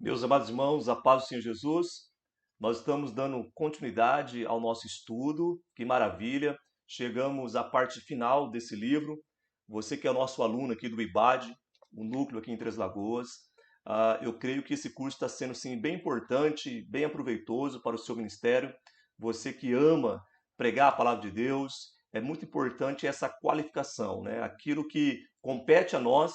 Meus amados irmãos, a paz do Senhor Jesus, nós estamos dando continuidade ao nosso estudo, que maravilha! Chegamos à parte final desse livro. Você que é nosso aluno aqui do IBAD, o núcleo aqui em Três Lagoas, eu creio que esse curso está sendo sim, bem importante, bem aproveitoso para o seu ministério. Você que ama pregar a palavra de Deus, é muito importante essa qualificação, né? Aquilo que compete a nós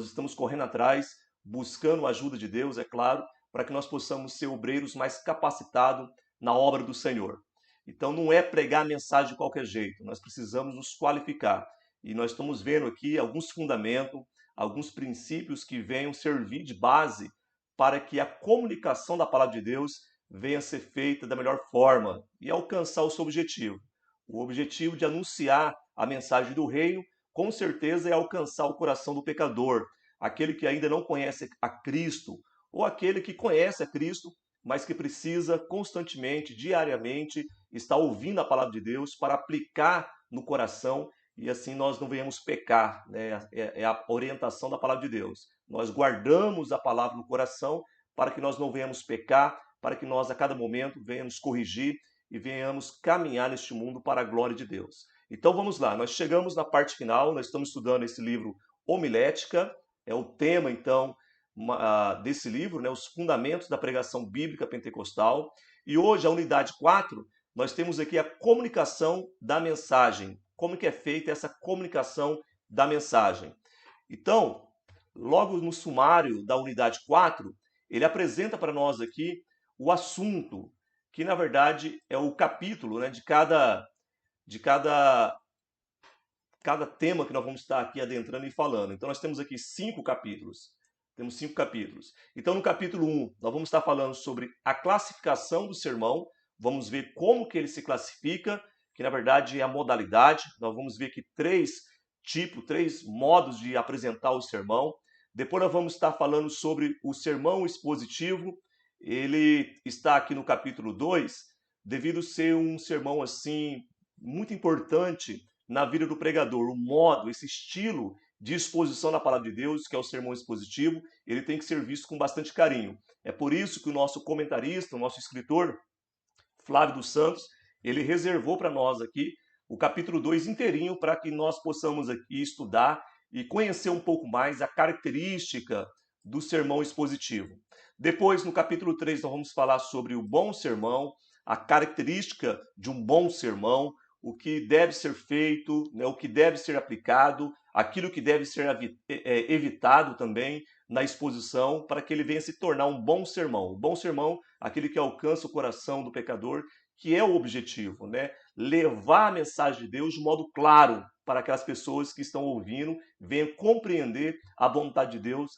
estamos correndo atrás buscando a ajuda de Deus, é claro, para que nós possamos ser obreiros mais capacitados na obra do Senhor. Então não é pregar a mensagem de qualquer jeito, nós precisamos nos qualificar. E nós estamos vendo aqui alguns fundamentos, alguns princípios que venham servir de base para que a comunicação da palavra de Deus venha a ser feita da melhor forma e alcançar o seu objetivo. O objetivo de anunciar a mensagem do reino, com certeza, é alcançar o coração do pecador, aquele que ainda não conhece a Cristo, ou aquele que conhece a Cristo, mas que precisa constantemente, diariamente, estar ouvindo a palavra de Deus para aplicar no coração e assim nós não venhamos pecar, né? É a orientação da palavra de Deus. Nós guardamos a palavra no coração para que nós não venhamos pecar, para que nós a cada momento venhamos corrigir e venhamos caminhar neste mundo para a glória de Deus. Então vamos lá, nós chegamos na parte final, nós estamos estudando esse livro Homilética, é o tema, então, desse livro, né, os fundamentos da pregação bíblica pentecostal. E hoje, a unidade 4, nós temos aqui a comunicação da mensagem. Como que é feita essa comunicação da mensagem? Então, logo no sumário da unidade 4, ele apresenta para nós aqui o assunto, que na verdade é o capítulo, né, de cada tema que nós vamos estar aqui adentrando e falando. Então nós temos aqui 5 capítulos. Temos 5 capítulos. Então no capítulo 1, nós vamos estar falando sobre a classificação do sermão. Vamos ver como que ele se classifica, que na verdade é a modalidade. Nós vamos ver aqui 3 modos de apresentar o sermão. Depois nós vamos estar falando sobre o sermão expositivo. Ele está aqui no capítulo 2, devido ser um sermão assim muito importante na vida do pregador, o modo, esse estilo de exposição da palavra de Deus, que é o sermão expositivo, ele tem que ser visto com bastante carinho. É por isso que o nosso comentarista, o nosso escritor, Flávio dos Santos, ele reservou para nós aqui o capítulo 2 inteirinho para que nós possamos aqui estudar e conhecer um pouco mais a característica do sermão expositivo. Depois, no capítulo 3, nós vamos falar sobre o bom sermão, a característica de um bom sermão, o que deve ser feito, né, o que deve ser aplicado, aquilo que deve ser evitado também na exposição para que ele venha se tornar um bom sermão. Um bom sermão, aquele que alcança o coração do pecador, que é o objetivo, né? Levar a mensagem de Deus de modo claro para aquelas pessoas que estão ouvindo, venham compreender a vontade de Deus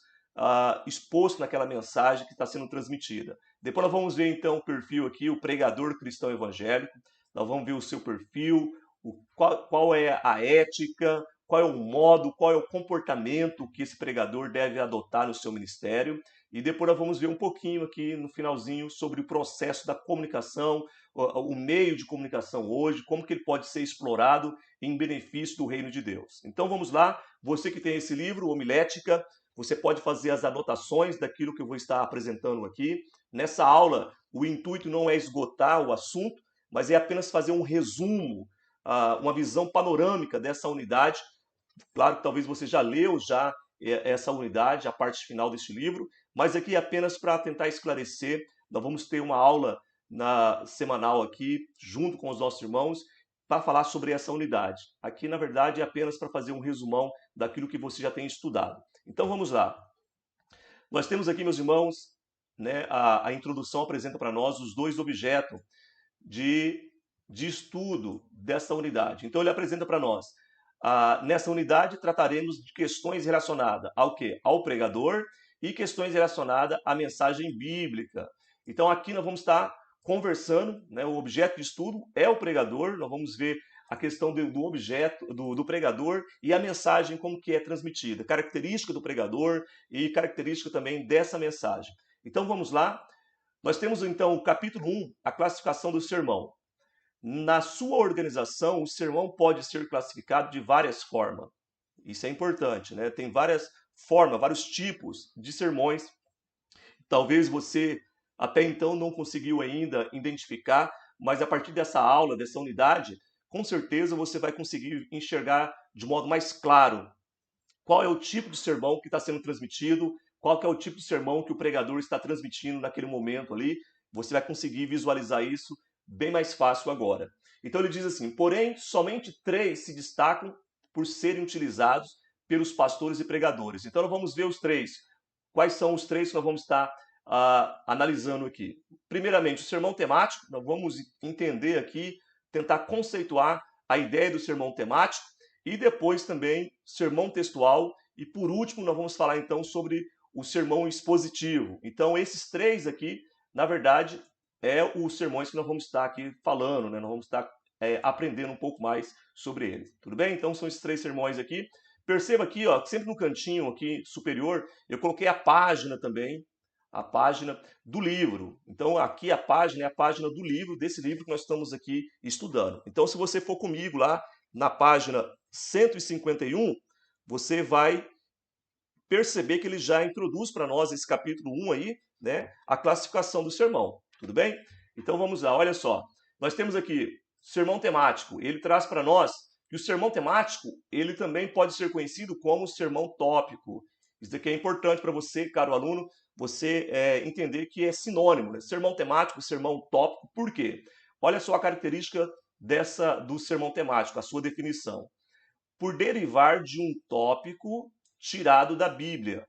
exposto naquela mensagem que está sendo transmitida. Depois nós vamos ver então o perfil aqui, o pregador cristão evangélico. Nós vamos ver o seu perfil, qual é a ética, qual é o modo, qual é o comportamento que esse pregador deve adotar no seu ministério. E depois nós vamos ver um pouquinho aqui no finalzinho sobre o processo da comunicação, o meio de comunicação hoje, como que ele pode ser explorado em benefício do reino de Deus. Então vamos lá, você que tem esse livro, Homilética, você pode fazer as anotações daquilo que eu vou estar apresentando aqui. Nessa aula, o intuito não é esgotar o assunto, mas é apenas fazer um resumo, uma visão panorâmica dessa unidade. Claro que talvez você já leu essa unidade, a parte final deste livro, mas aqui é apenas para tentar esclarecer. Nós vamos ter uma aula semanal aqui, junto com os nossos irmãos, para falar sobre essa unidade. Aqui, na verdade, é apenas para fazer um resumão daquilo que você já tem estudado. Então vamos lá. Nós temos aqui, meus irmãos, né, a introdução apresenta para nós os 2 objetos de, de estudo dessa unidade. Então ele apresenta para nós. Nessa unidade trataremos de questões relacionadas ao quê? Ao pregador e questões relacionadas à mensagem bíblica. Então aqui nós vamos estar conversando, né, o objeto de estudo é o pregador, nós vamos ver a questão do objeto, do pregador e a mensagem como que é transmitida, característica do pregador e característica também dessa mensagem. Então vamos lá, nós temos então o capítulo 1, a classificação do sermão. Na sua organização, o sermão pode ser classificado de várias formas. Isso é importante, né? Tem várias formas, vários tipos de sermões Talvez você até então não conseguiu ainda identificar, mas a partir dessa aula, dessa unidade, com certeza você vai conseguir enxergar de modo mais claro qual é o tipo de sermão que está sendo transmitido, qual que é o tipo de sermão que o pregador está transmitindo naquele momento ali. Você vai conseguir visualizar isso bem mais fácil agora. Então ele diz assim: porém, somente 3 se destacam por serem utilizados pelos pastores e pregadores. Então nós vamos ver os 3. Quais são os 3 que nós vamos estar analisando aqui? Primeiramente, o sermão temático. Nós vamos entender aqui, tentar conceituar a ideia do sermão temático. E depois também sermão textual. E por último, nós vamos falar então sobre o sermão expositivo. Então, esses 3 aqui, na verdade, é os sermões que nós vamos estar aqui falando, né? Nós vamos estar aprendendo um pouco mais sobre eles. Tudo bem? Então, são esses 3 sermões aqui. Perceba aqui, ó, sempre no cantinho aqui superior, eu coloquei a página também, a página do livro. Então, aqui a página é a página do livro, desse livro que nós estamos aqui estudando. Então, se você for comigo lá na página 151, você vai perceber que ele já introduz para nós esse capítulo 1 aí, né, a classificação do sermão. Tudo bem? Então vamos lá, olha só. Nós temos aqui sermão temático. Ele traz para nós que o sermão temático, ele também pode ser conhecido como sermão tópico. Isso aqui é importante para você, caro aluno, você entender que é sinônimo, né? Sermão temático, sermão tópico. Por quê? Olha só a característica do sermão temático, a sua definição. Por derivar de um tópico tirado da Bíblia.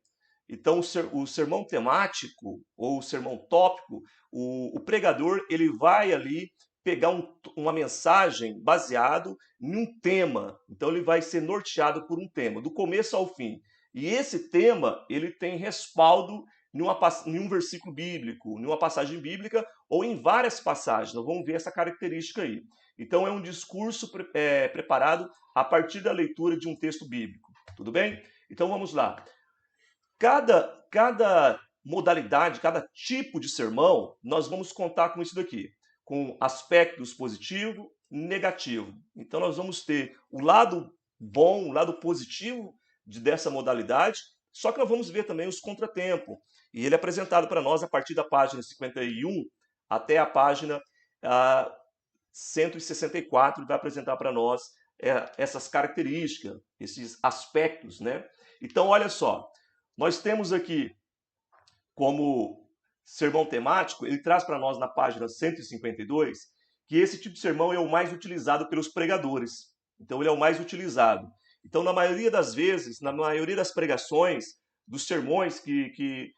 Então, o sermão temático ou o sermão tópico, o pregador ele vai ali pegar uma mensagem baseado em um tema. Então, ele vai ser norteado por um tema, do começo ao fim. E esse tema ele tem respaldo em um versículo bíblico, em uma passagem bíblica ou em várias passagens. Nós vamos ver essa característica aí. Então, é um discurso preparado a partir da leitura de um texto bíblico. Tudo bem? Então, vamos lá. Cada modalidade, cada tipo de sermão, nós vamos contar com isso daqui, com aspectos positivo e negativo. Então nós vamos ter o lado bom, o lado positivo dessa modalidade, só que nós vamos ver também os contratempos. E ele é apresentado para nós a partir da página 51 até a página 164, vai apresentar para nós essas características, esses aspectos, né? Então olha só, nós temos aqui como sermão temático, ele traz para nós na página 152 que esse tipo de sermão é o mais utilizado pelos pregadores. Então ele é o mais utilizado. Então na maioria das vezes, na maioria das pregações, dos sermões que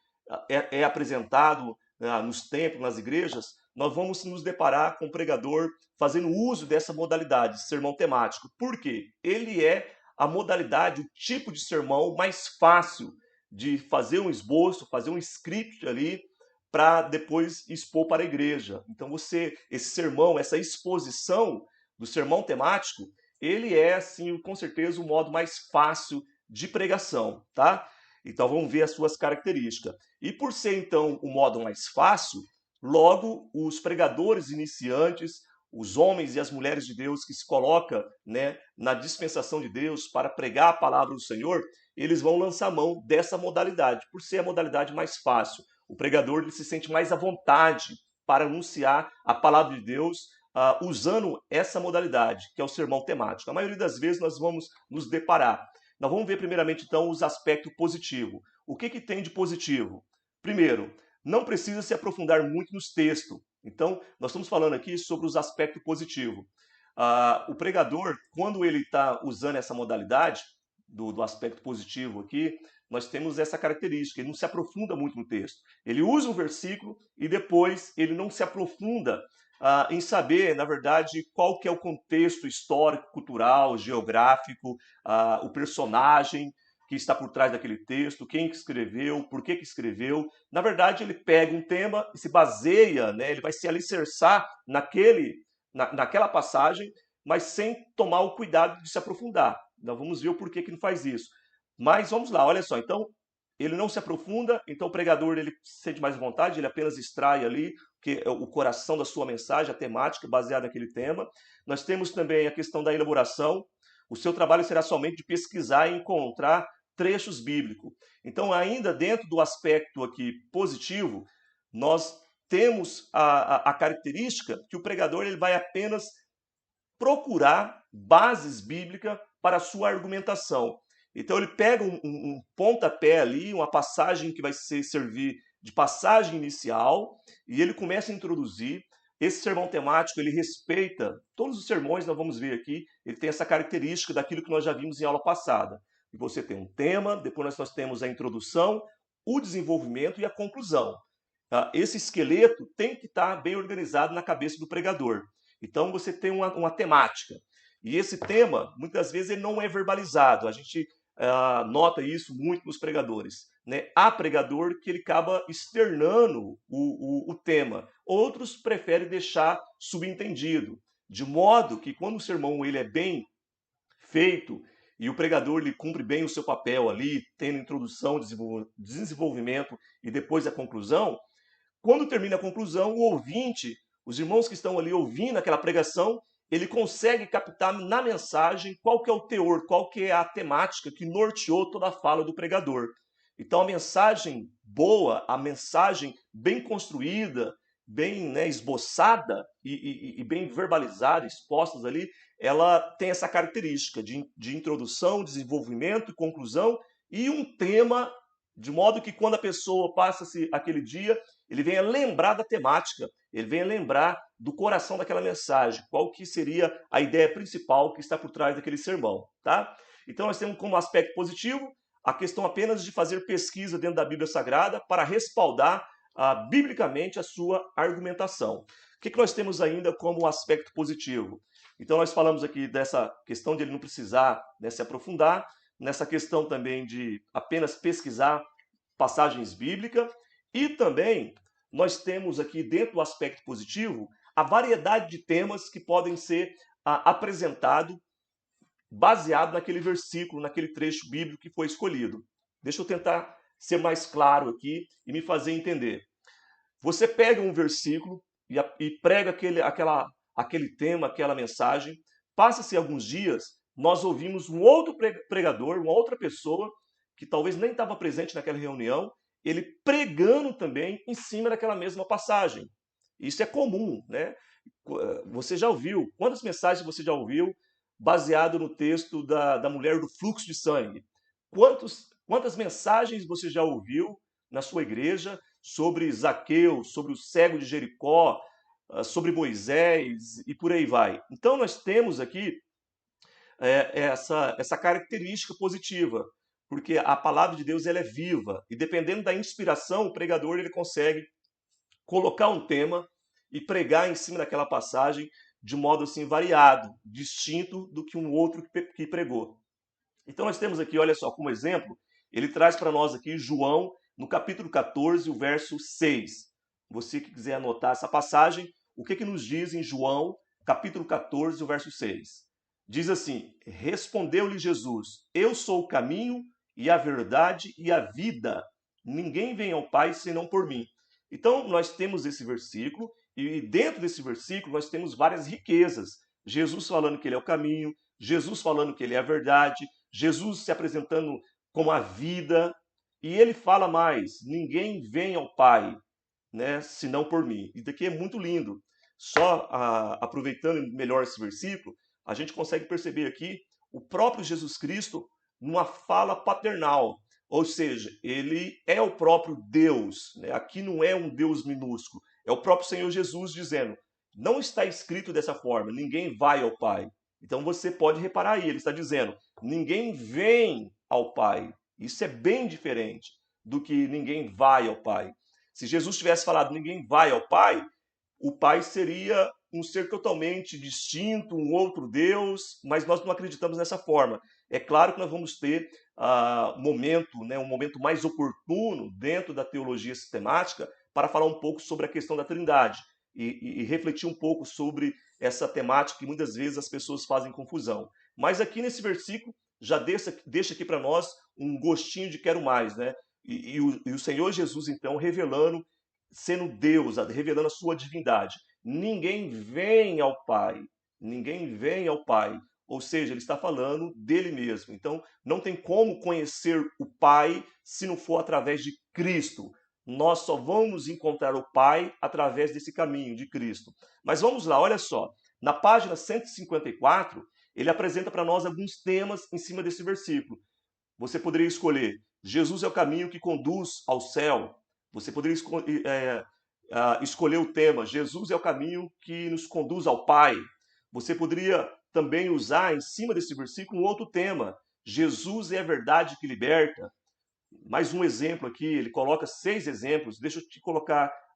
é apresentado nos templos, nas igrejas, nós vamos nos deparar com o pregador fazendo uso dessa modalidade, sermão temático. Por quê? Ele é a modalidade, o tipo de sermão mais fácil de fazer um esboço, fazer um script ali para depois expor para a igreja. Então esse sermão, essa exposição do sermão temático, ele é assim, com certeza, o modo mais fácil de pregação, tá? Então vamos ver as suas características. E por ser então o modo mais fácil, logo os pregadores iniciantes, os homens e as mulheres de Deus que se colocam, né, na dispensação de Deus para pregar a palavra do Senhor, eles vão lançar mão dessa modalidade, por ser a modalidade mais fácil. O pregador ele se sente mais à vontade para anunciar a palavra de Deus usando essa modalidade, que é o sermão temático. A maioria das vezes nós vamos nos deparar. Nós vamos ver primeiramente então os aspectos positivos. O que tem de positivo? Primeiro, não precisa se aprofundar muito nos textos. Então, nós estamos falando aqui sobre os aspectos positivos. O pregador, quando ele está usando essa modalidade, do aspecto positivo aqui, nós temos essa característica, ele não se aprofunda muito no texto. Ele usa um versículo e depois ele não se aprofunda em saber, na verdade, qual que é o contexto histórico, cultural, geográfico, o personagem que está por trás daquele texto, quem que escreveu, por que escreveu. Na verdade, ele pega um tema e se baseia, né, ele vai se alicerçar naquela passagem, mas sem tomar o cuidado de se aprofundar. Nós vamos ver o porquê que ele faz isso. Mas vamos lá, olha só. Então, ele não se aprofunda, então o pregador ele sente mais vontade, ele apenas extrai ali o coração da sua mensagem, a temática baseada naquele tema. Nós temos também a questão da elaboração. O seu trabalho será somente de pesquisar e encontrar trechos bíblicos. Então, ainda dentro do aspecto aqui positivo, nós temos a característica que o pregador ele vai apenas procurar bases bíblicas para a sua argumentação. Então ele pega um pontapé ali, uma passagem que vai servir de passagem inicial, e ele começa a introduzir. Esse sermão temático, ele respeita todos os sermões, nós vamos ver aqui, ele tem essa característica daquilo que nós já vimos em aula passada. E você tem um tema, depois nós temos a introdução, o desenvolvimento e a conclusão. Esse esqueleto tem que estar bem organizado na cabeça do pregador. Então você tem uma temática. E esse tema, muitas vezes, ele não é verbalizado. A gente nota isso muito nos pregadores. Né? Há pregador que ele acaba externando o tema. Outros preferem deixar subentendido. De modo que quando o sermão ele é bem feito e o pregador ele cumpre bem o seu papel ali, tendo introdução, desenvolvimento e depois a conclusão, quando termina a conclusão, o ouvinte, os irmãos que estão ali ouvindo aquela pregação, ele consegue captar na mensagem qual que é o teor, qual que é a temática que norteou toda a fala do pregador. Então a mensagem boa, a mensagem bem construída, bem esboçada e bem verbalizada, expostas ali, ela tem essa característica de introdução, desenvolvimento, conclusão e um tema, de modo que quando a pessoa passa-se aquele dia, ele venha lembrar da temática, ele venha lembrar do coração daquela mensagem, qual que seria a ideia principal que está por trás daquele sermão, tá? Então nós temos como aspecto positivo a questão apenas de fazer pesquisa dentro da Bíblia Sagrada para respaldar biblicamente a sua argumentação. O que nós temos ainda como aspecto positivo? Então nós falamos aqui dessa questão de ele não precisar se aprofundar, nessa questão também de apenas pesquisar passagens bíblicas, e também nós temos aqui dentro do aspecto positivo a variedade de temas que podem ser apresentados baseado naquele versículo, naquele trecho bíblico que foi escolhido. Deixa eu tentar ser mais claro aqui e me fazer entender. Você pega um versículo e prega aquele tema, aquela mensagem, passa-se alguns dias, nós ouvimos um outro pregador, uma outra pessoa, que talvez nem estava presente naquela reunião, ele pregando também em cima daquela mesma passagem. Isso é comum, né? Você já ouviu, quantas mensagens você já ouviu baseado no texto da mulher do fluxo de sangue? Quantas mensagens você já ouviu na sua igreja sobre Zaqueu, sobre o cego de Jericó, sobre Moisés e por aí vai? Então nós temos aqui essa característica positiva, porque a palavra de Deus ela é viva e dependendo da inspiração, o pregador ele consegue colocar um tema e pregar em cima daquela passagem de modo assim variado, distinto do que um outro que pregou. Então nós temos aqui, olha só, como exemplo, ele traz para nós aqui João, no capítulo 14, o verso 6. Você que quiser anotar essa passagem, o que nos diz em João, capítulo 14, o verso 6? Diz assim: respondeu-lhe Jesus, eu sou o caminho e a verdade e a vida. Ninguém vem ao Pai senão por mim. Então nós temos esse versículo e dentro desse versículo nós temos várias riquezas. Jesus falando que ele é o caminho, Jesus falando que ele é a verdade, Jesus se apresentando como a vida, e ele fala mais: ninguém vem ao Pai, senão por mim. Isso daqui é muito lindo. Só aproveitando melhor esse versículo, a gente consegue perceber aqui o próprio Jesus Cristo numa fala paternal, ou seja, ele é o próprio Deus. Aqui não é um Deus minúsculo, é o próprio Senhor Jesus dizendo: não está escrito dessa forma, ninguém vai ao Pai. Então você pode reparar aí, ele está dizendo: ninguém vem ao Pai. Isso é bem diferente do que ninguém vai ao Pai. Se Jesus tivesse falado ninguém vai ao Pai, o Pai seria um ser totalmente distinto, um outro Deus, mas nós não acreditamos nessa forma. É claro que nós vamos ter um momento mais oportuno dentro da teologia sistemática para falar um pouco sobre a questão da Trindade e refletir um pouco sobre essa temática que muitas vezes as pessoas fazem confusão. Mas aqui nesse versículo já deixa aqui para nós um gostinho de quero mais, né? E o Senhor Jesus então revelando, sendo Deus, revelando a sua divindade. Ninguém vem ao Pai, ninguém vem ao Pai. ou seja, ele está falando dele mesmo. Então, não tem como conhecer o Pai se não for através de Cristo. Nós só vamos encontrar o Pai através desse caminho de Cristo. Mas vamos lá, olha só. Na página 154, ele apresenta para nós alguns temas em cima desse versículo. Você poderia escolher: Jesus é o caminho que conduz ao céu. Você poderia escolher o tema: Jesus é o caminho que nos conduz ao Pai. Você poderia também usar em cima desse versículo um outro tema: Jesus é a verdade que liberta. Mais um exemplo aqui, ele coloca 6 exemplos. Deixa eu te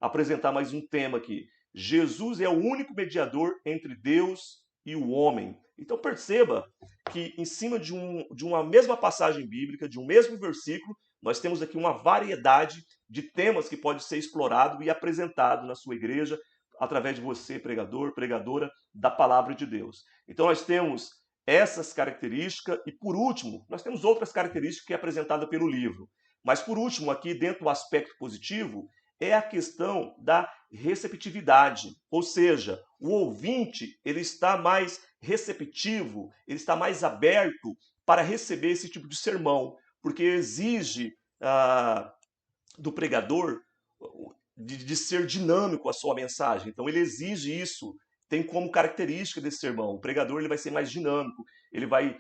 apresentar mais um tema aqui. Jesus é o único mediador entre Deus e o homem. Então perceba que em cima de uma mesma passagem bíblica, de um mesmo versículo, nós temos aqui uma variedade de temas que pode ser explorado e apresentado na sua igreja através de você, pregador, pregadora da palavra de Deus. Então nós temos essas características e, por último, nós temos outras características que é apresentada pelo livro. Mas, por último, aqui dentro do aspecto positivo, é a questão da receptividade, ou seja, o ouvinte ele está mais receptivo, ele está mais aberto para receber esse tipo de sermão, porque exige do pregador de ser dinâmico a sua mensagem. Então ele exige isso, tem como característica desse sermão. O pregador ele vai ser mais dinâmico, ele vai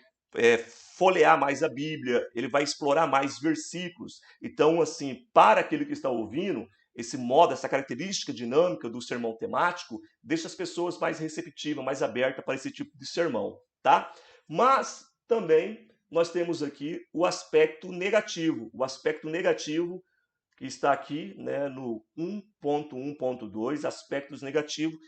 folhear mais a Bíblia, ele vai explorar mais versículos. Então, assim, para aquele que está ouvindo, esse modo, essa característica dinâmica do sermão temático, deixa as pessoas mais receptivas, mais abertas para esse tipo de sermão, tá? Mas também nós temos aqui o aspecto negativo. O aspecto negativo que está aqui, né, no 1.1.2, aspectos negativos.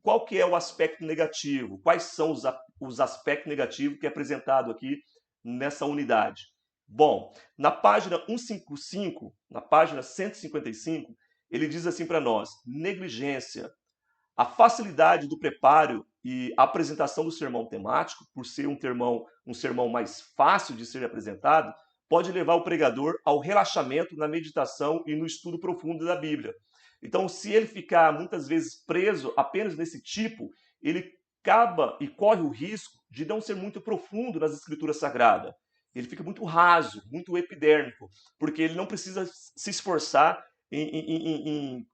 Qual que é o aspecto negativo? Quais são os aspectos negativos que é apresentado aqui nessa unidade? Bom, na página 155, na página 155, ele diz assim para nós: negligência. A facilidade do preparo e a apresentação do sermão temático, por ser um sermão mais fácil de ser apresentado, pode levar o pregador ao relaxamento na meditação e no estudo profundo da Bíblia. Então, se ele ficar muitas vezes preso apenas nesse tipo, ele acaba e corre o risco de não ser muito profundo nas escrituras sagradas. Ele fica muito raso, muito epidérmico, porque ele não precisa se esforçar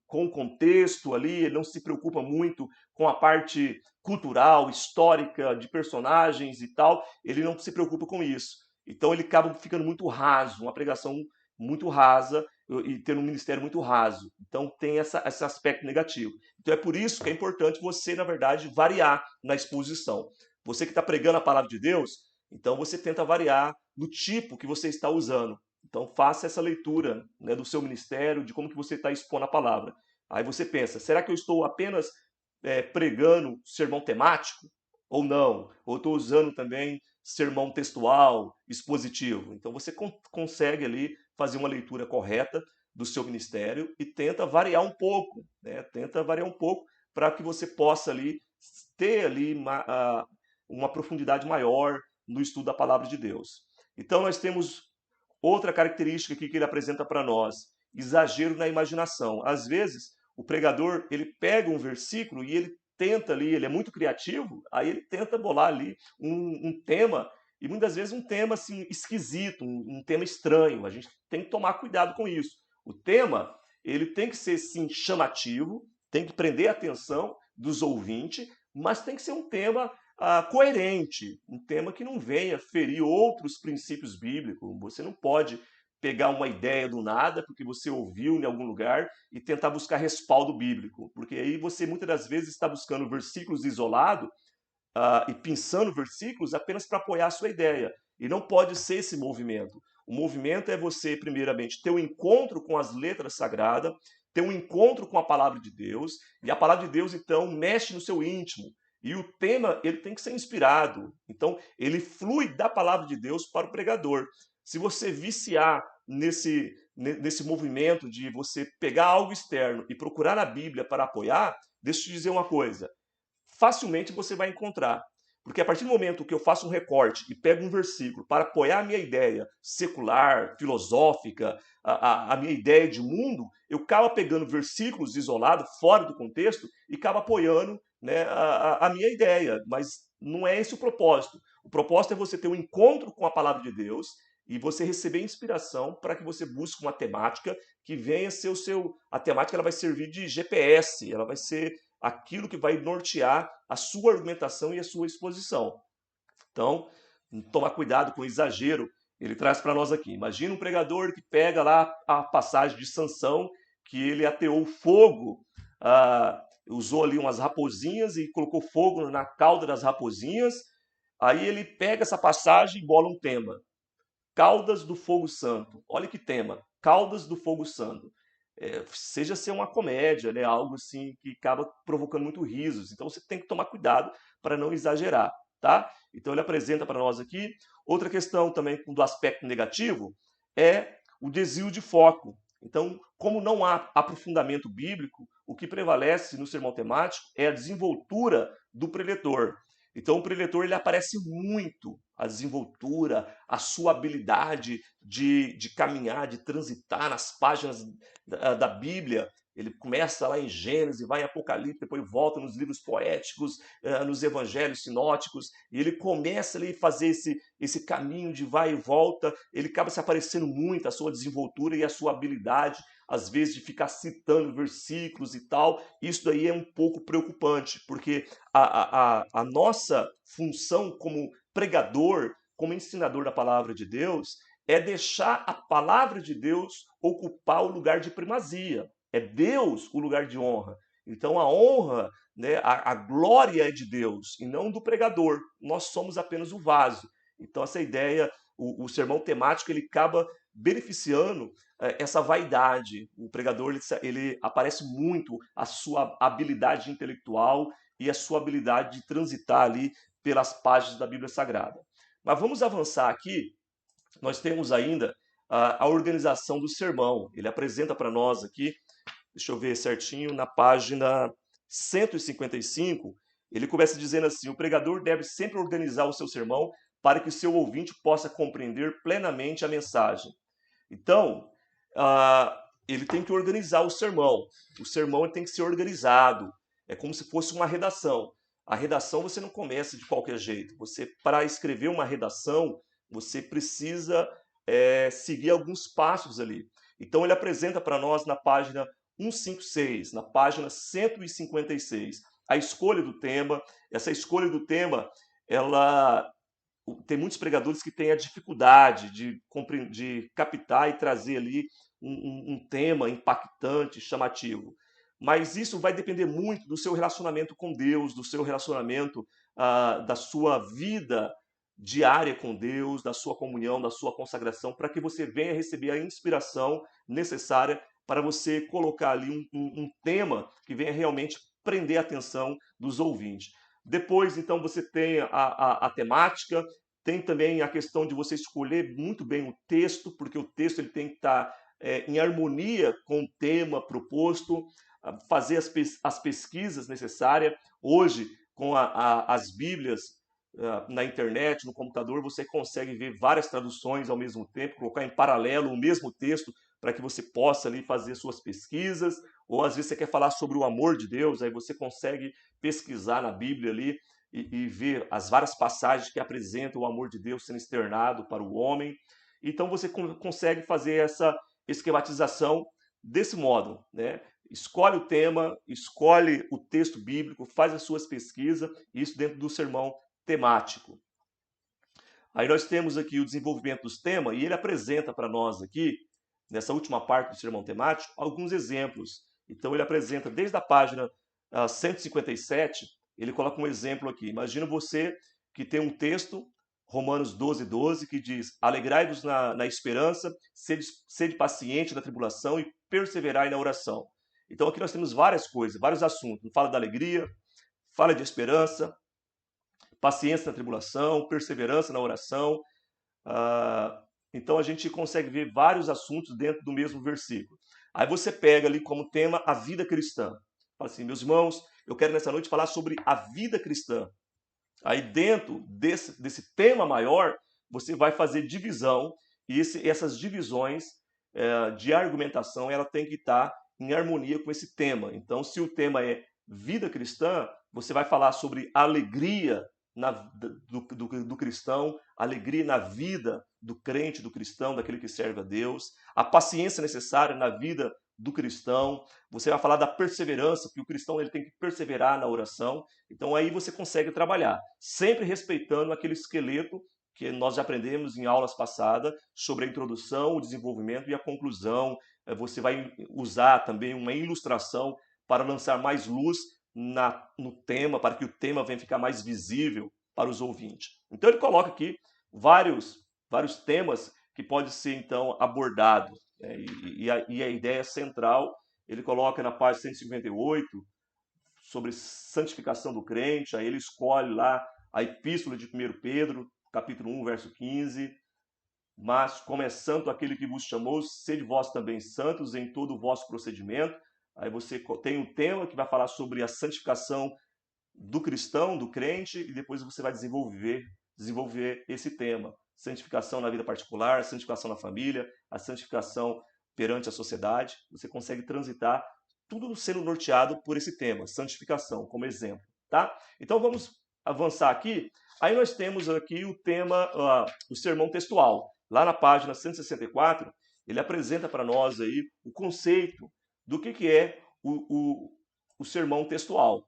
com o contexto ali, ele não se preocupa muito com a parte cultural, histórica, de personagens e tal, ele não se preocupa com isso. Então ele acaba ficando muito raso, uma pregação muito rasa e tendo um ministério muito raso. Então tem esse aspecto negativo. Então é por isso que é importante você, na verdade, variar na exposição. Você que está pregando a palavra de Deus, então você tenta variar no tipo que você está usando. Então faça essa leitura, né, do seu ministério, de como que você está expondo a palavra. Aí você pensa, será que eu estou apenas pregando sermão temático? Ou não? Ou estou usando também sermão textual, expositivo? Então você consegue ali fazer uma leitura correta do seu ministério e tenta variar um pouco, né? Tenta variar um pouco para que você possa ali ter ali uma profundidade maior no estudo da palavra de Deus. Então nós temos outra característica aqui que ele apresenta para nós: exagero na imaginação. Às vezes, o pregador, ele pega um versículo e ele tenta ali, ele é muito criativo, aí ele tenta bolar ali um tema, e muitas vezes um tema assim esquisito, um tema estranho. A gente tem que tomar cuidado com isso. O tema, ele tem que ser sim chamativo, tem que prender a atenção dos ouvintes, mas tem que ser um tema coerente, um tema que não venha ferir outros princípios bíblicos. Você não pode pegar uma ideia do nada, porque você ouviu em algum lugar, e tentar buscar respaldo bíblico, porque aí você muitas das vezes está buscando versículos isolados e pensando versículos apenas para apoiar a sua ideia. E não pode ser esse movimento. O movimento é você, primeiramente, ter um encontro com as letras sagradas, ter um encontro com a palavra de Deus, e a palavra de Deus, então, mexe no seu íntimo. E o tema, ele tem que ser inspirado. Então, ele flui da palavra de Deus para o pregador. Se você viciar nesse movimento de você pegar algo externo e procurar na Bíblia para apoiar, deixa eu te dizer uma coisa: facilmente você vai encontrar. Porque a partir do momento que eu faço um recorte e pego um versículo para apoiar a minha ideia secular, filosófica, a minha ideia de mundo, eu acabo pegando versículos isolados, fora do contexto, e acabo apoiando, né, a minha ideia. Mas não é esse o propósito. O propósito é você ter um encontro com a palavra de Deus e você receber inspiração para que você busque uma temática que venha ser o seu... A temática ela vai servir de GPS, ela vai ser aquilo que vai nortear a sua argumentação e a sua exposição. Então, tomar cuidado com o exagero. Ele traz para nós aqui. Imagina um pregador que pega lá a passagem de Sansão, que ele ateou fogo, usou ali umas raposinhas e colocou fogo na cauda das raposinhas. Aí ele pega essa passagem e bola um tema. Caudas do Fogo Santo. Olha que tema. Caudas do Fogo Santo. Seja ser uma comédia, né? Algo assim que acaba provocando muito risos. Então você tem que tomar cuidado para não exagerar, tá? Então ele apresenta para nós aqui. Outra questão também do aspecto negativo é o desvio de foco. Então, como não há aprofundamento bíblico, o que prevalece no sermão temático é a desenvoltura do preletor. Então o preletor ele aparece muito, a desenvoltura, a sua habilidade de caminhar, de transitar nas páginas da Bíblia. Ele começa lá em Gênesis, vai em Apocalipse, depois volta nos livros poéticos, nos evangelhos sinóticos, e ele começa ali a fazer esse caminho de vai e volta. Ele acaba se aparecendo muito, a sua desenvoltura e a sua habilidade, às vezes, de ficar citando versículos e tal. Isso daí é um pouco preocupante, porque a nossa função como pregador, como ensinador da palavra de Deus, é deixar a palavra de Deus ocupar o lugar de primazia. É Deus o lugar de honra. Então a honra, né, a glória é de Deus e não do pregador. Nós somos apenas o vaso. Então essa ideia, o sermão temático, ele acaba beneficiando essa vaidade. O pregador ele aparece muito a sua habilidade intelectual e a sua habilidade de transitar ali pelas páginas da Bíblia Sagrada. Mas vamos avançar aqui. Nós temos ainda a organização do sermão. Ele apresenta para nós aqui, deixa eu ver certinho, na página 155, ele começa dizendo assim: o pregador deve sempre organizar o seu sermão para que o seu ouvinte possa compreender plenamente a mensagem. Então, ele tem que organizar o sermão. O sermão ele tem que ser organizado. É como se fosse uma redação. A redação você não começa de qualquer jeito. Você, para escrever uma redação, você precisa seguir alguns passos ali. Então ele apresenta para nós na página 156, na página 156, a escolha do tema. Essa escolha do tema, ela tem muitos pregadores que têm a dificuldade de captar e trazer ali um tema impactante, chamativo. Mas isso vai depender muito do seu relacionamento com Deus, do seu relacionamento, da sua vida diária com Deus, da sua comunhão, da sua consagração, para que você venha receber a inspiração necessária para você colocar ali um tema que venha realmente prender a atenção dos ouvintes. Depois, então, você tem a temática, tem também a questão de você escolher muito bem o texto, porque o texto ele tem que estar em harmonia com o tema proposto, fazer as pesquisas necessárias. Hoje, com as Bíblias na internet, no computador, você consegue ver várias traduções ao mesmo tempo, colocar em paralelo o mesmo texto para que você possa ali fazer suas pesquisas, ou às vezes você quer falar sobre o amor de Deus, aí você consegue pesquisar na Bíblia ali e ver as várias passagens que apresentam o amor de Deus sendo externado para o homem. Então você consegue fazer essa esquematização desse modo, né? Escolhe o tema, escolhe o texto bíblico, faz as suas pesquisas, isso dentro do sermão temático. Aí nós temos aqui o desenvolvimento dos temas e ele apresenta para nós aqui, nessa última parte do sermão temático, alguns exemplos. Então ele apresenta desde a página 157, ele coloca um exemplo aqui. Imagina você que tem um texto, Romanos 12, 12, que diz: alegrai-vos na esperança, sede paciente na tribulação e perseverai na oração. Então aqui nós temos várias coisas, vários assuntos. Fala da alegria, fala de esperança, paciência na tribulação, perseverança na oração. Então a gente consegue ver vários assuntos dentro do mesmo versículo. Aí você pega ali como tema a vida cristã. Fala assim: meus irmãos, eu quero nessa noite falar sobre a vida cristã. Aí dentro desse tema maior, você vai fazer divisão, e essas divisões de argumentação, ela tem que estar em harmonia com esse tema. Então, se o tema é vida cristã, você vai falar sobre alegria do cristão, alegria na vida do crente, do cristão, daquele que serve a Deus, a paciência necessária na vida do cristão. Você vai falar da perseverança, que o cristão ele tem que perseverar na oração. Então aí você consegue trabalhar, sempre respeitando aquele esqueleto que nós já aprendemos em aulas passadas sobre a introdução, o desenvolvimento e a conclusão. Você vai usar também uma ilustração para lançar mais luz no tema, para que o tema venha ficar mais visível para os ouvintes. Então ele coloca aqui vários temas que pode ser então abordado. E a ideia central, ele coloca na página 158, sobre santificação do crente, aí ele escolhe lá a epístola de 1 Pedro, capítulo 1, verso 15, mas como é santo aquele que vos chamou, sede vós também santos em todo o vosso procedimento. Aí você tem um tema que vai falar sobre a santificação do cristão, do crente, e depois você vai desenvolver esse tema. Santificação na vida particular, santificação na família, a santificação perante a sociedade. Você consegue transitar tudo sendo norteado por esse tema, santificação, como exemplo. Tá? Então vamos avançar aqui. Aí nós temos aqui o tema, o sermão textual. Lá na página 164, ele apresenta para nós aí o conceito do que é o sermão textual.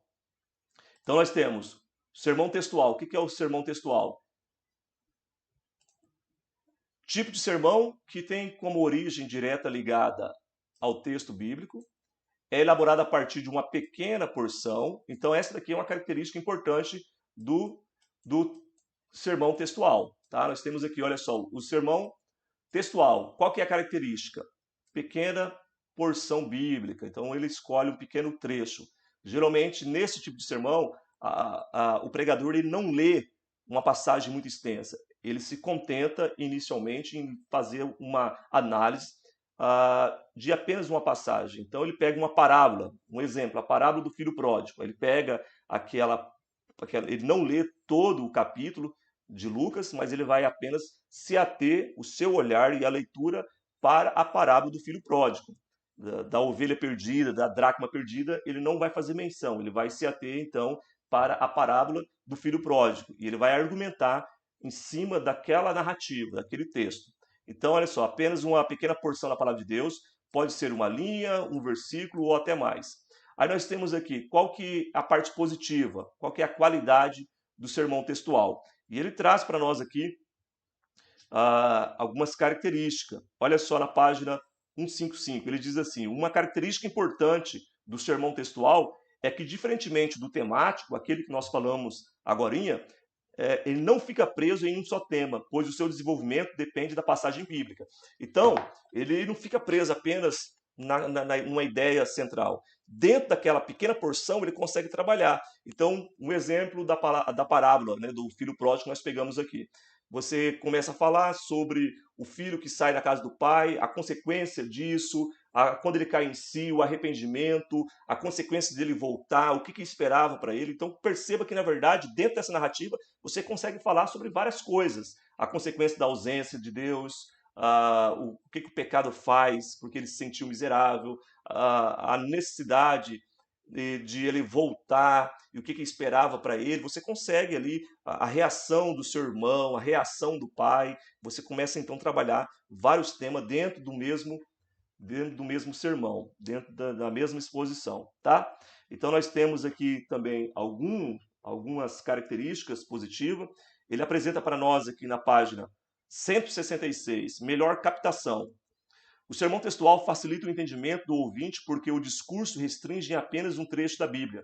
Então nós temos sermão textual. O que é o sermão textual? Tipo de sermão que tem como origem direta ligada ao texto bíblico, é elaborado a partir de uma pequena porção. Então essa daqui é uma característica importante do sermão textual. Tá? Nós temos aqui, olha só, o sermão textual. Qual que é a característica? Pequena porção bíblica. Então ele escolhe um pequeno trecho. Geralmente, nesse tipo de sermão, o pregador ele não lê uma passagem muito extensa. Ele se contenta inicialmente em fazer uma análise de apenas uma passagem. Então ele pega uma parábola, um exemplo, a parábola do filho pródigo. Ele pega ele não lê todo o capítulo de Lucas, mas ele vai apenas se ater o seu olhar e a leitura para a parábola do filho pródigo. Da ovelha perdida, da dracma perdida, ele não vai fazer menção, ele vai se ater então para a parábola do filho pródigo e ele vai argumentar em cima daquela narrativa, daquele texto. Então, olha só, apenas uma pequena porção da palavra de Deus, pode ser uma linha, um versículo ou até mais. Aí nós temos aqui, qual que é a parte positiva, qual que é a qualidade do sermão textual. E ele traz para nós aqui algumas características. Olha só na página 155, ele diz assim, uma característica importante do sermão textual é que, diferentemente do temático, aquele que nós falamos agorinha, ele não fica preso em um só tema, pois o seu desenvolvimento depende da passagem bíblica. Então, ele não fica preso apenas numa ideia central. Dentro daquela pequena porção, ele consegue trabalhar. Então, um exemplo da parábola, né, do filho pródigo que nós pegamos aqui. Você começa a falar sobre o filho que sai da casa do pai, a consequência disso, quando ele cai em si, o arrependimento, a consequência dele voltar, o que esperava para ele. Então perceba que, na verdade, dentro dessa narrativa, você consegue falar sobre várias coisas. A consequência da ausência de Deus, o que o pecado faz porque ele se sentiu miserável, a necessidade de ele voltar e o que esperava para ele. Você consegue ali a reação do seu irmão, a reação do pai. Você começa então a trabalhar vários temas dentro do mesmo sermão, dentro da mesma exposição, tá? Então nós temos aqui também algumas características positivas. Ele apresenta para nós aqui na página 166, melhor captação. O sermão textual facilita o entendimento do ouvinte porque o discurso restringe em apenas um trecho da Bíblia.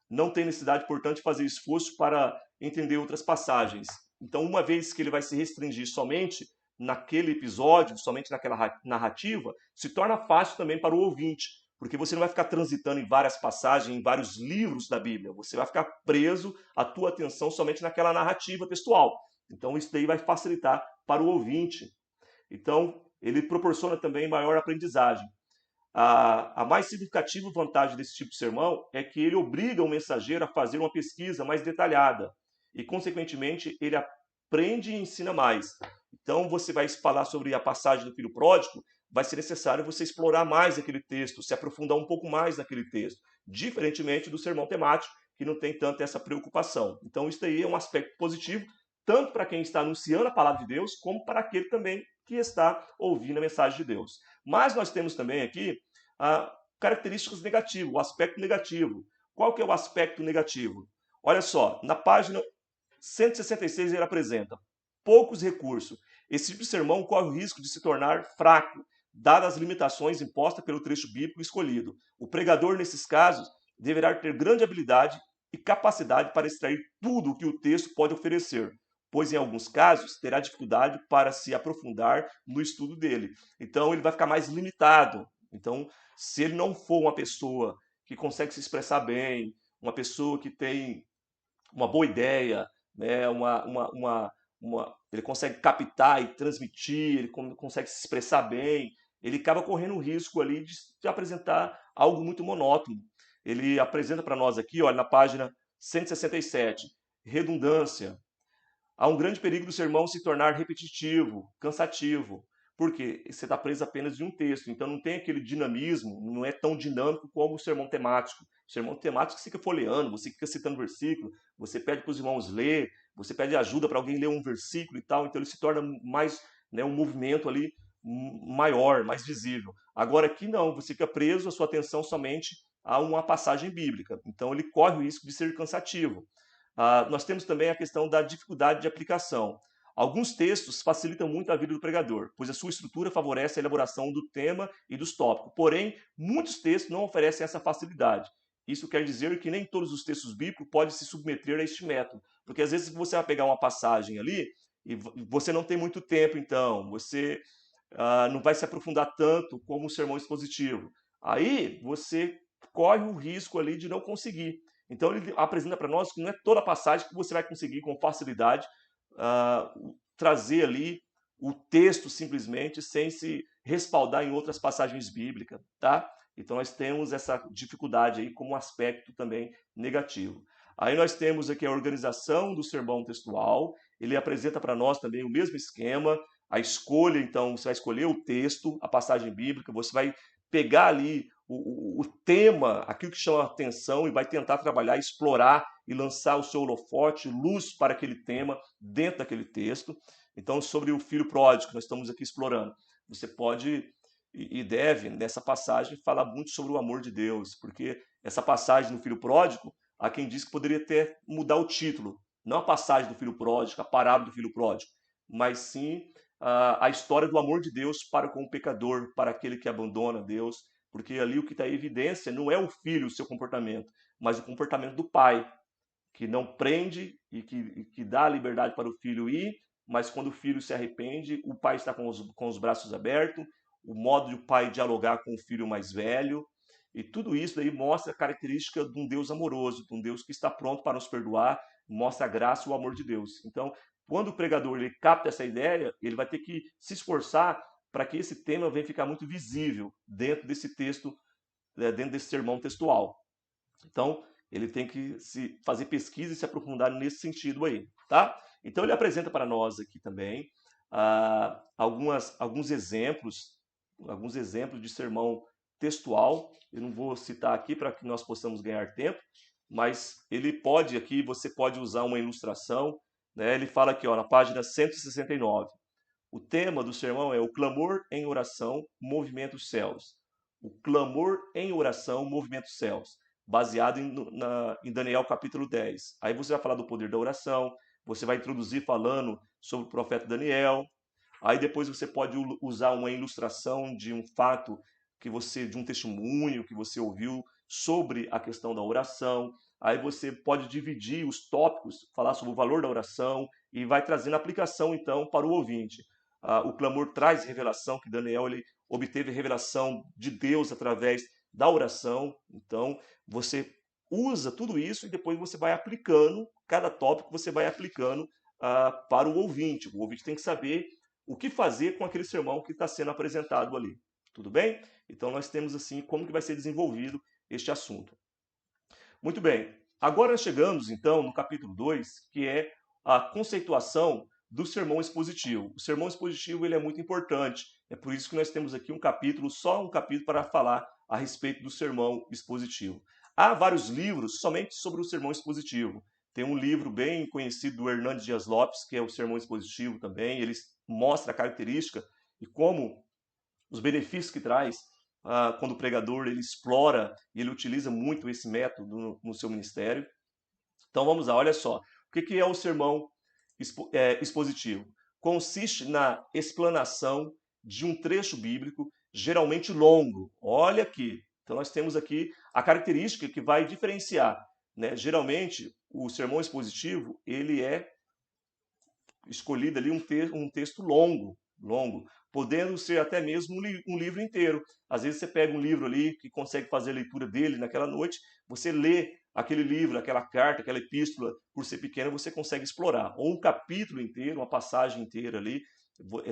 Não tem necessidade, portanto, de fazer esforço para entender outras passagens. Então, uma vez que ele vai se restringir somente naquele episódio, somente naquela narrativa, se torna fácil também para o ouvinte, porque você não vai ficar transitando em várias passagens, em vários livros da Bíblia. Você vai ficar preso a tua atenção somente naquela narrativa textual. Então, isso daí vai facilitar para o ouvinte. Então, ele proporciona também maior aprendizagem. A mais significativa vantagem desse tipo de sermão é que ele obriga o mensageiro a fazer uma pesquisa mais detalhada e, consequentemente, ele aprende e ensina mais. Então, você vai falar sobre a passagem do filho pródigo, vai ser necessário você explorar mais aquele texto, se aprofundar um pouco mais naquele texto, diferentemente do sermão temático, que não tem tanto essa preocupação. Então isso daí é um aspecto positivo, tanto para quem está anunciando a palavra de Deus, como para aquele também que está ouvindo a mensagem de Deus. Mas nós temos também aqui características negativas, o aspecto negativo. Qual que é o aspecto negativo? Olha só, na página 166 ele apresenta poucos recursos. Esse tipo de sermão corre o risco de se tornar fraco, dadas as limitações impostas pelo trecho bíblico escolhido. O pregador, nesses casos, deverá ter grande habilidade e capacidade para extrair tudo o que o texto pode oferecer, pois em alguns casos terá dificuldade para se aprofundar no estudo dele. Então ele vai ficar mais limitado. Então, se ele não for uma pessoa que consegue se expressar bem, uma pessoa que tem uma boa ideia, né, ele consegue captar e transmitir, ele consegue se expressar bem, ele acaba correndo o risco ali de apresentar algo muito monótono. Ele apresenta para nós aqui, olha, na página 167, redundância. Há um grande perigo do sermão se tornar repetitivo, cansativo, porque você está preso apenas de um texto, então não tem aquele dinamismo, não é tão dinâmico como o sermão temático. O sermão temático você fica folheando, você fica citando versículo, você pede para os irmãos ler, você pede ajuda para alguém ler um versículo e tal, então ele se torna mais, né, um movimento ali maior, mais visível. Agora aqui não, você fica preso a sua atenção somente a uma passagem bíblica, então ele corre o risco de ser cansativo. Nós temos também a questão da dificuldade de aplicação. Alguns textos facilitam muito a vida do pregador, pois a sua estrutura favorece a elaboração do tema e dos tópicos. Porém, muitos textos não oferecem essa facilidade. Isso quer dizer que nem todos os textos bíblicos podem se submeter a este método, porque às vezes você vai pegar uma passagem ali e você não tem muito tempo, então você não vai se aprofundar tanto como o sermão expositivo. Aí você corre o risco ali de não conseguir. Então ele apresenta para nós que não é toda passagem que você vai conseguir com facilidade trazer ali o texto simplesmente sem se respaldar em outras passagens bíblicas, tá? Então nós temos essa dificuldade aí como um aspecto também negativo. Aí nós temos aqui a organização do sermão textual, ele apresenta para nós também o mesmo esquema, a escolha, então você vai escolher o texto, a passagem bíblica, você vai pegar ali o tema, aquilo que chama a atenção e vai tentar trabalhar, explorar e lançar o seu holofote, luz para aquele tema dentro daquele texto. Então, sobre o filho pródigo, que nós estamos aqui explorando, você pode e deve, nessa passagem, falar muito sobre o amor de Deus, porque essa passagem do filho pródigo, há quem diz que poderia até mudar o título, não a passagem do filho pródigo, a parábola do filho pródigo, mas sim a história do amor de Deus para com o pecador, para aquele que abandona Deus, porque ali o que está em evidência não é o filho, o seu comportamento, mas o comportamento do pai, que não prende e que dá a liberdade para o filho ir, mas quando o filho se arrepende, o pai está com os braços abertos, o modo de o pai dialogar com o filho mais velho, e tudo isso aí mostra a característica de um Deus amoroso, de um Deus que está pronto para nos perdoar, mostra a graça e o amor de Deus. Então, quando o pregador ele capta essa ideia, ele vai ter que se esforçar para que esse tema venha ficar muito visível dentro desse texto, dentro desse sermão textual. Então, ele tem que se fazer pesquisa e se aprofundar nesse sentido aí, tá? Então, ele apresenta para nós aqui também alguns exemplos de sermão textual. Eu não vou citar aqui para que nós possamos ganhar tempo, mas ele pode aqui, você pode usar uma ilustração, né? Ele fala aqui, ó, na página 169. O tema do sermão é o clamor em oração, movimenta os céus. O clamor em oração, movimenta os céus, baseado em Daniel capítulo 10. Aí você vai falar do poder da oração, você vai introduzir falando sobre o profeta Daniel. Aí depois você pode usar uma ilustração de um fato de um testemunho que você ouviu sobre a questão da oração. Aí você pode dividir os tópicos, falar sobre o valor da oração e vai trazendo aplicação então para o ouvinte. O clamor traz revelação, que Daniel ele obteve revelação de Deus através da oração. Então você usa tudo isso e depois você vai aplicando, cada tópico você vai aplicando para o ouvinte. O ouvinte tem que saber o que fazer com aquele sermão que está sendo apresentado ali. Tudo bem? Então nós temos assim como que vai ser desenvolvido este assunto. Muito bem. Agora chegamos então no capítulo 2, que é a conceituação do sermão expositivo. O sermão expositivo ele é muito importante. É por isso que nós temos aqui um capítulo, só um capítulo para falar a respeito do sermão expositivo. Há vários livros somente sobre o sermão expositivo. Tem um livro bem conhecido do Hernandes Dias Lopes, que é o Sermão Expositivo também. Ele mostra a característica e como os benefícios que traz quando o pregador ele explora e ele utiliza muito esse método no seu ministério. Então vamos lá, olha só. O que é o sermão expositivo? Consiste na explanação de um trecho bíblico, geralmente longo. Olha aqui. Então nós temos aqui a característica que vai diferenciar, né? Geralmente o sermão expositivo ele é escolhido ali um texto longo, podendo ser até mesmo um livro inteiro. Às vezes você pega um livro ali que consegue fazer a leitura dele naquela noite, você lê aquele livro, aquela carta, aquela epístola, por ser pequena, você consegue explorar. Ou um capítulo inteiro, uma passagem inteira ali,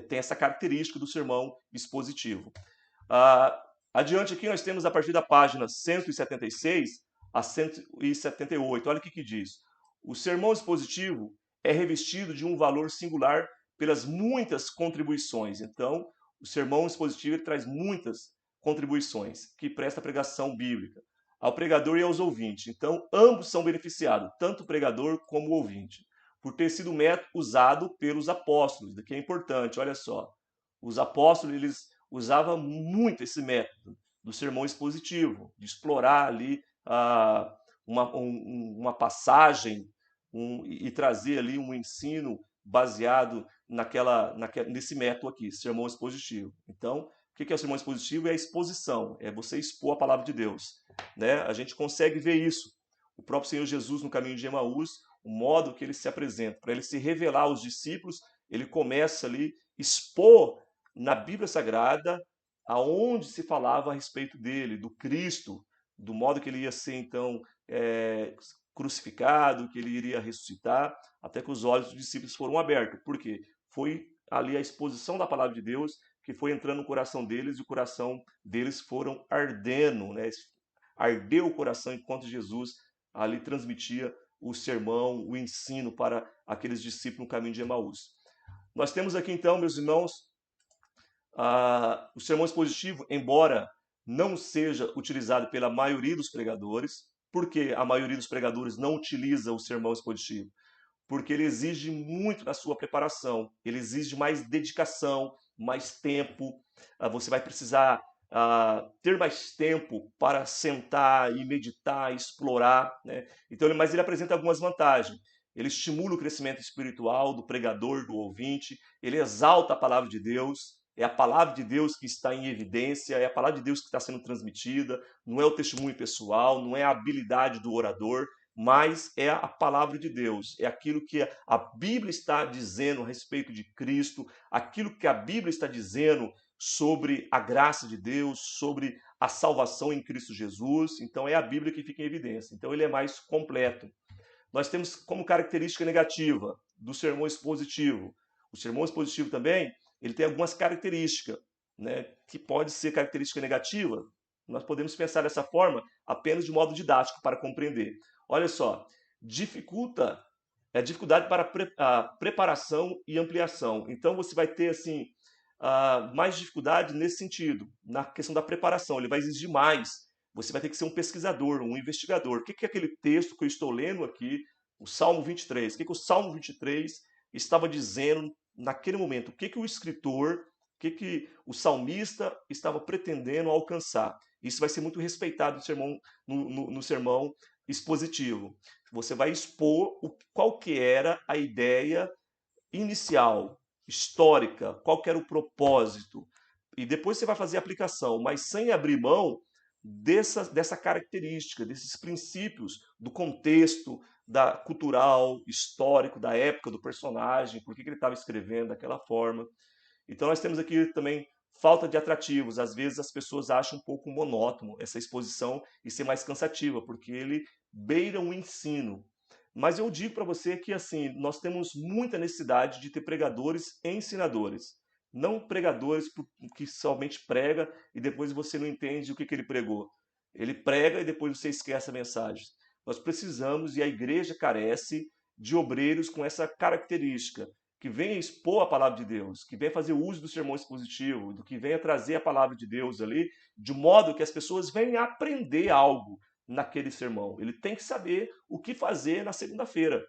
tem essa característica do sermão expositivo. Adiante aqui nós temos a partir da página 176 a 178. Olha o que diz. O sermão expositivo é revestido de um valor singular pelas muitas contribuições. Então, o sermão expositivo ele traz muitas contribuições que presta a pregação bíblica ao pregador e aos ouvintes. Então, ambos são beneficiados, tanto o pregador como o ouvinte, por ter sido o método usado pelos apóstolos, que é importante, olha só. Os apóstolos, eles usavam muito esse método do sermão expositivo, de explorar ali uma passagem e trazer ali um ensino baseado nesse método aqui, sermão expositivo. Então, o que é o sermão expositivo? É a exposição, é você expor a palavra de Deus. Né? A gente consegue ver isso. O próprio Senhor Jesus, no caminho de Emaús, o modo que ele se apresenta, para ele se revelar aos discípulos, ele começa ali expor na Bíblia Sagrada aonde se falava a respeito dele, do Cristo, do modo que ele ia ser, então, crucificado, que ele iria ressuscitar, até que os olhos dos discípulos foram abertos. Por quê? Foi ali a exposição da palavra de Deus que foi entrando no coração deles e o coração deles foram ardendo, né? Ardeu o coração enquanto Jesus ali transmitia o sermão, o ensino para aqueles discípulos no caminho de Emaús. Nós temos aqui então, meus irmãos, o sermão expositivo, embora não seja utilizado pela maioria dos pregadores. Por que a maioria dos pregadores não utiliza o sermão expositivo? Porque ele exige muito da sua preparação, ele exige mais dedicação, mais tempo. Você vai precisar ter mais tempo para sentar e meditar, explorar. Né? Então, mas ele apresenta algumas vantagens. Ele estimula o crescimento espiritual do pregador, do ouvinte, ele exalta a palavra de Deus, é a palavra de Deus que está em evidência, é a palavra de Deus que está sendo transmitida, não é o testemunho pessoal, não é a habilidade do orador, mas é a palavra de Deus, é aquilo que a Bíblia está dizendo a respeito de Cristo, aquilo que a Bíblia está dizendo sobre a graça de Deus, sobre a salvação em Cristo Jesus. Então é a Bíblia que fica em evidência. Então ele é mais completo. Nós temos como característica negativa do sermão expositivo. O sermão expositivo também, ele tem algumas características, né, que pode ser característica negativa. Nós podemos pensar dessa forma apenas de modo didático para compreender. Olha só, dificuldade para a preparação e ampliação. Então você vai ter assim mais dificuldade nesse sentido, na questão da preparação. Ele vai exigir mais. Você vai ter que ser um pesquisador, um investigador. O que é aquele texto que eu estou lendo aqui, o Salmo 23? O que o Salmo 23 estava dizendo naquele momento? O que o escritor, o que o salmista estava pretendendo alcançar? Isso vai ser muito respeitado no sermão expositivo. Você vai expor qual que era a ideia inicial, histórica, qual que era o propósito. E depois você vai fazer a aplicação, mas sem abrir mão dessa característica, desses princípios do contexto cultural, histórico, da época do personagem, por que ele estava escrevendo daquela forma. Então nós temos aqui também falta de atrativos. Às vezes as pessoas acham um pouco monótono essa exposição e ser mais cansativa, porque ele beira um ensino. Mas eu digo para você que assim, nós temos muita necessidade de ter pregadores e ensinadores. Não pregadores que somente prega e depois você não entende o que ele pregou. Ele prega e depois você esquece a mensagem. Nós precisamos, e a igreja carece, de obreiros com essa característica, que venha expor a palavra de Deus, que venha fazer uso do sermão expositivo, do que venha trazer a palavra de Deus ali, de modo que as pessoas venham aprender algo. naquele sermão. Ele tem que saber o que fazer na segunda-feira.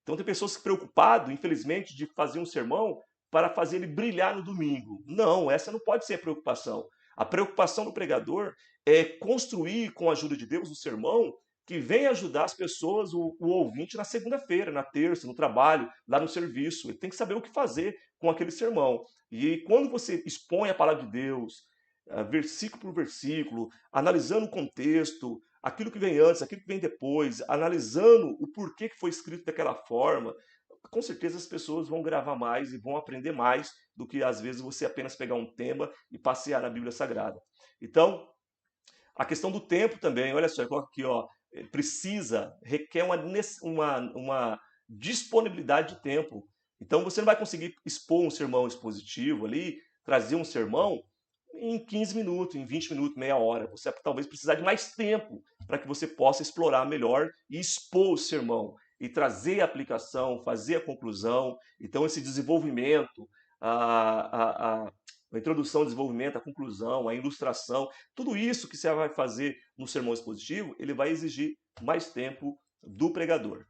Então tem pessoas que preocupado, infelizmente, de fazer um sermão para fazer ele brilhar no domingo. Não, essa não pode ser a preocupação. A preocupação do pregador é construir, com a ajuda de Deus, um sermão que venha ajudar as pessoas, o ouvinte, na segunda-feira, na terça, no trabalho, lá no serviço. Ele tem que saber o que fazer com aquele sermão. E quando você expõe a palavra de Deus, versículo por versículo, analisando o contexto, aquilo que vem antes, aquilo que vem depois, analisando o porquê que foi escrito daquela forma, com certeza as pessoas vão gravar mais e vão aprender mais do que às vezes você apenas pegar um tema e passear na Bíblia Sagrada. Então, a questão do tempo também, olha só, eu coloco aqui, ó, requer uma disponibilidade de tempo. Então você não vai conseguir expor um sermão expositivo ali, trazer um sermão em 15 minutos, em 20 minutos, meia hora. Você talvez precisar de mais tempo para que você possa explorar melhor e expor o sermão e trazer a aplicação, fazer a conclusão. Então esse desenvolvimento, a introdução, o desenvolvimento, a conclusão, a ilustração, tudo isso que você vai fazer no sermão expositivo, ele vai exigir mais tempo do pregador.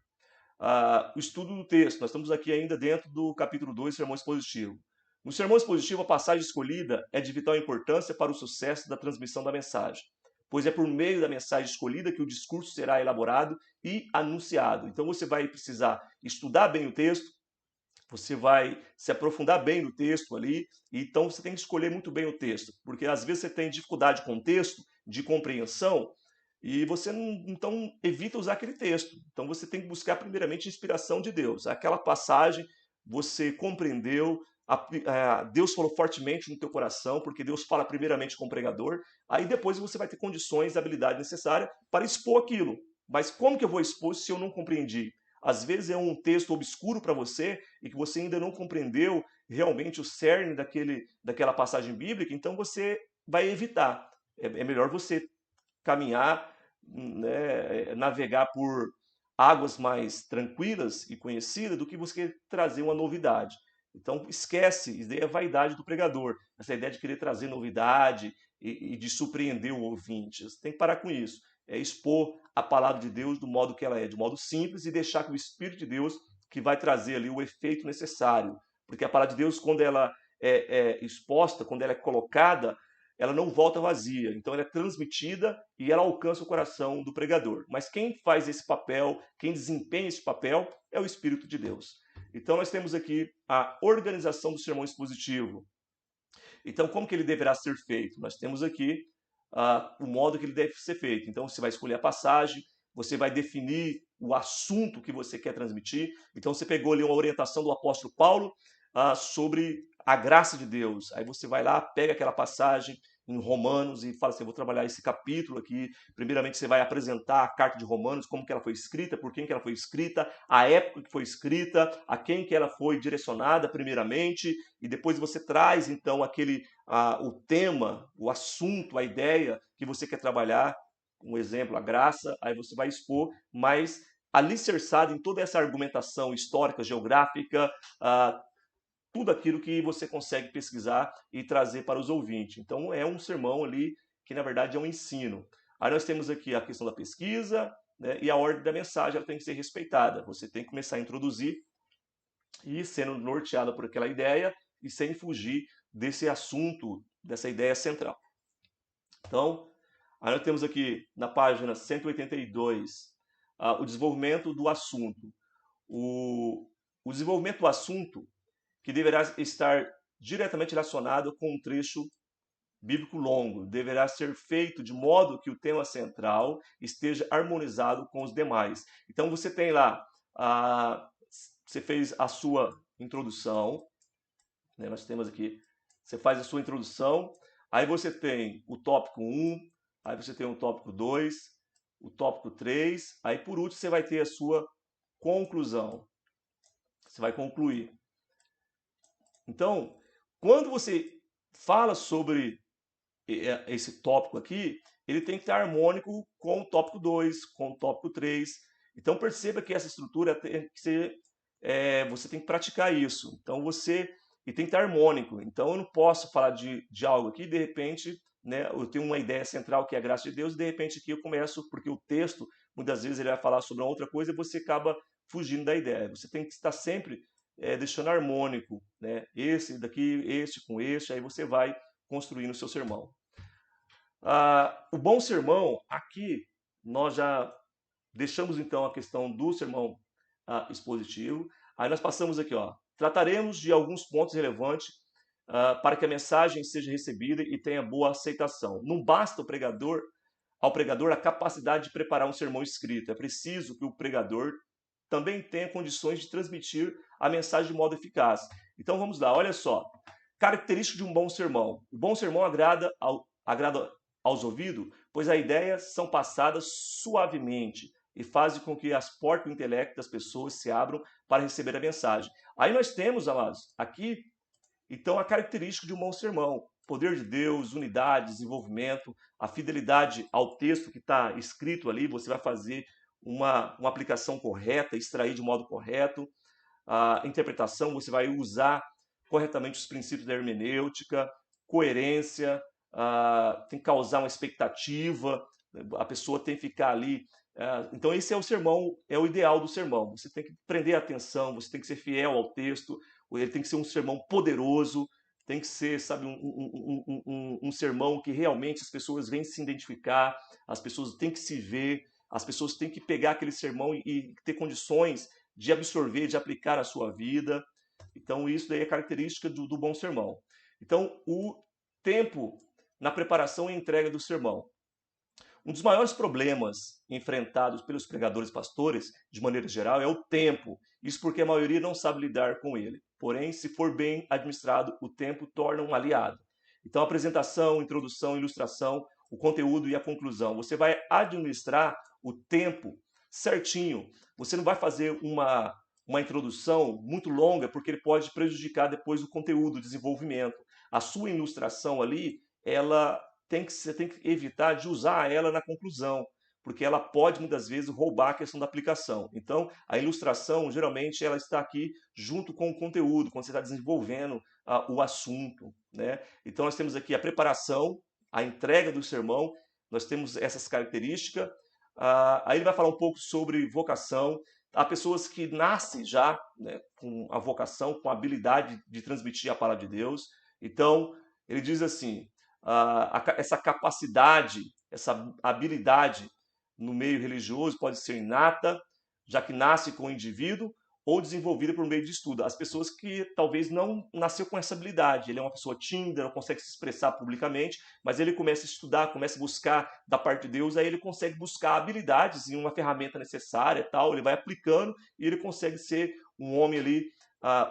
O estudo do texto, nós estamos aqui ainda dentro do capítulo 2, sermão expositivo. No sermão expositivo, a passagem escolhida é de vital importância para o sucesso da transmissão da mensagem, pois é por meio da mensagem escolhida que o discurso será elaborado e anunciado. Então você vai precisar estudar bem o texto, você vai se aprofundar bem no texto ali, então você tem que escolher muito bem o texto, porque às vezes você tem dificuldade com o texto, de compreensão, e você não, então evita usar aquele texto. Então você tem que buscar primeiramente a inspiração de Deus. Aquela passagem você compreendeu, Deus falou fortemente no teu coração, porque Deus fala primeiramente com o pregador, aí depois você vai ter condições, habilidade necessária para expor aquilo. Mas como que eu vou expor se eu não compreendi? Às vezes é um texto obscuro para você e que você ainda não compreendeu realmente o cerne daquela passagem bíblica, então você vai evitar. É melhor você caminhar, né, navegar por águas mais tranquilas e conhecidas do que você trazer uma novidade. Então esquece, isso daí é a vaidade do pregador, essa ideia de querer trazer novidade e de surpreender o ouvinte. Você tem que parar com isso. É expor a palavra de Deus do modo que ela é, de modo simples, e deixar que o Espírito de Deus que vai trazer ali o efeito necessário. Porque a palavra de Deus, quando ela é exposta, quando ela é colocada, ela não volta vazia. Então ela é transmitida e ela alcança o coração do pregador. Mas quem faz esse papel, quem desempenha esse papel, é o Espírito de Deus. Então nós temos aqui a organização do sermão expositivo. Então como que ele deverá ser feito? Nós temos aqui o modo que ele deve ser feito. Então você vai escolher a passagem, você vai definir o assunto que você quer transmitir. Então você pegou ali uma orientação do apóstolo Paulo sobre a graça de Deus. Aí você vai lá, pega aquela passagem em Romanos e fala assim, eu vou trabalhar esse capítulo aqui. Primeiramente você vai apresentar a carta de Romanos, como que ela foi escrita, por quem que ela foi escrita, a época que foi escrita, a quem que ela foi direcionada primeiramente, e depois você traz então o tema, o assunto, a ideia que você quer trabalhar, um exemplo, a graça, aí você vai expor, mas alicerçado em toda essa argumentação histórica, geográfica, tudo aquilo que você consegue pesquisar e trazer para os ouvintes. Então é um sermão ali que na verdade é um ensino. Aí nós temos aqui a questão da pesquisa, né, e a ordem da mensagem ela tem que ser respeitada. Você tem que começar a introduzir e sendo norteado por aquela ideia e sem fugir desse assunto, dessa ideia central. Então, aí nós temos aqui na página 182 o desenvolvimento do assunto. O desenvolvimento do assunto que deverá estar diretamente relacionado com um trecho bíblico longo. Deverá ser feito de modo que o tema central esteja harmonizado com os demais. Então você tem lá, você fez a sua introdução, né? Nós temos aqui, você faz a sua introdução, aí você tem o tópico 1, aí você tem o tópico 2, o tópico 3, aí por último você vai ter a sua conclusão. Você vai concluir. Então, quando você fala sobre esse tópico aqui, ele tem que estar harmônico com o tópico 2, com o tópico 3. Então, perceba que essa estrutura tem que ser, você tem que praticar isso. Então, e tem que estar harmônico. Então, eu não posso falar de algo aqui, de repente, né? Eu tenho uma ideia central que é a graça de Deus, e de repente aqui eu começo, porque o texto, muitas vezes ele vai falar sobre uma outra coisa e você acaba fugindo da ideia. Você tem que estar sempre deixando harmônico, né? Esse daqui, este com este, aí você vai construindo o seu sermão. O bom sermão, aqui nós já deixamos então a questão do sermão expositivo. Aí nós passamos aqui, ó. Trataremos de alguns pontos relevantes para que a mensagem seja recebida e tenha boa aceitação. Não basta ao pregador a capacidade de preparar um sermão escrito. É preciso que o pregador também tenha condições de transmitir a mensagem de modo eficaz. Então vamos lá, olha só. Característica de um bom sermão. O bom sermão agrada aos ouvidos, pois as ideias são passadas suavemente e fazem com que as portas do intelecto das pessoas se abram para receber a mensagem. Aí nós temos, amados, aqui, então, a característica de um bom sermão. Poder de Deus, unidade, desenvolvimento, a fidelidade ao texto que está escrito ali, você vai fazer uma aplicação correta, extrair de modo correto. A interpretação, você vai usar corretamente os princípios da hermenêutica, coerência, tem que causar uma expectativa, a pessoa tem que ficar ali. Então, esse é o sermão, é o ideal do sermão. Você tem que prender a atenção, você tem que ser fiel ao texto, ele tem que ser um sermão poderoso, tem que ser, sabe, um sermão que realmente as pessoas vêm se identificar, as pessoas têm que se ver, as pessoas têm que pegar aquele sermão e ter condições de absorver, de aplicar à sua vida. Então, isso daí é característica do bom sermão. Então, o tempo na preparação e entrega do sermão. Um dos maiores problemas enfrentados pelos pregadores e pastores, de maneira geral, é o tempo. Isso porque a maioria não sabe lidar com ele. Porém, se for bem administrado, o tempo torna um aliado. Então, apresentação, introdução, ilustração, o conteúdo e a conclusão. Você vai administrar o tempo certinho. Você não vai fazer uma introdução muito longa, porque ele pode prejudicar depois o conteúdo, o desenvolvimento. A sua ilustração ali, você tem que evitar de usar ela na conclusão, porque ela pode muitas vezes roubar a questão da aplicação. Então, a ilustração, geralmente, ela está aqui junto com o conteúdo, quando você está desenvolvendo o assunto, né? Então, nós temos aqui a preparação, a entrega do sermão, nós temos essas características. Aí ele vai falar um pouco sobre vocação. Há pessoas que nascem já, né, com a vocação, com a habilidade de transmitir a palavra de Deus. Então, ele diz assim, essa capacidade, essa habilidade no meio religioso pode ser inata, já que nasce com o indivíduo, ou desenvolvida por meio de estudo. As pessoas que talvez não nasceu com essa habilidade, ele é uma pessoa tímida, não consegue se expressar publicamente, mas ele começa a estudar, começa a buscar da parte de Deus, aí ele consegue buscar habilidades em uma ferramenta necessária, tal, ele vai aplicando e ele consegue ser um homem ali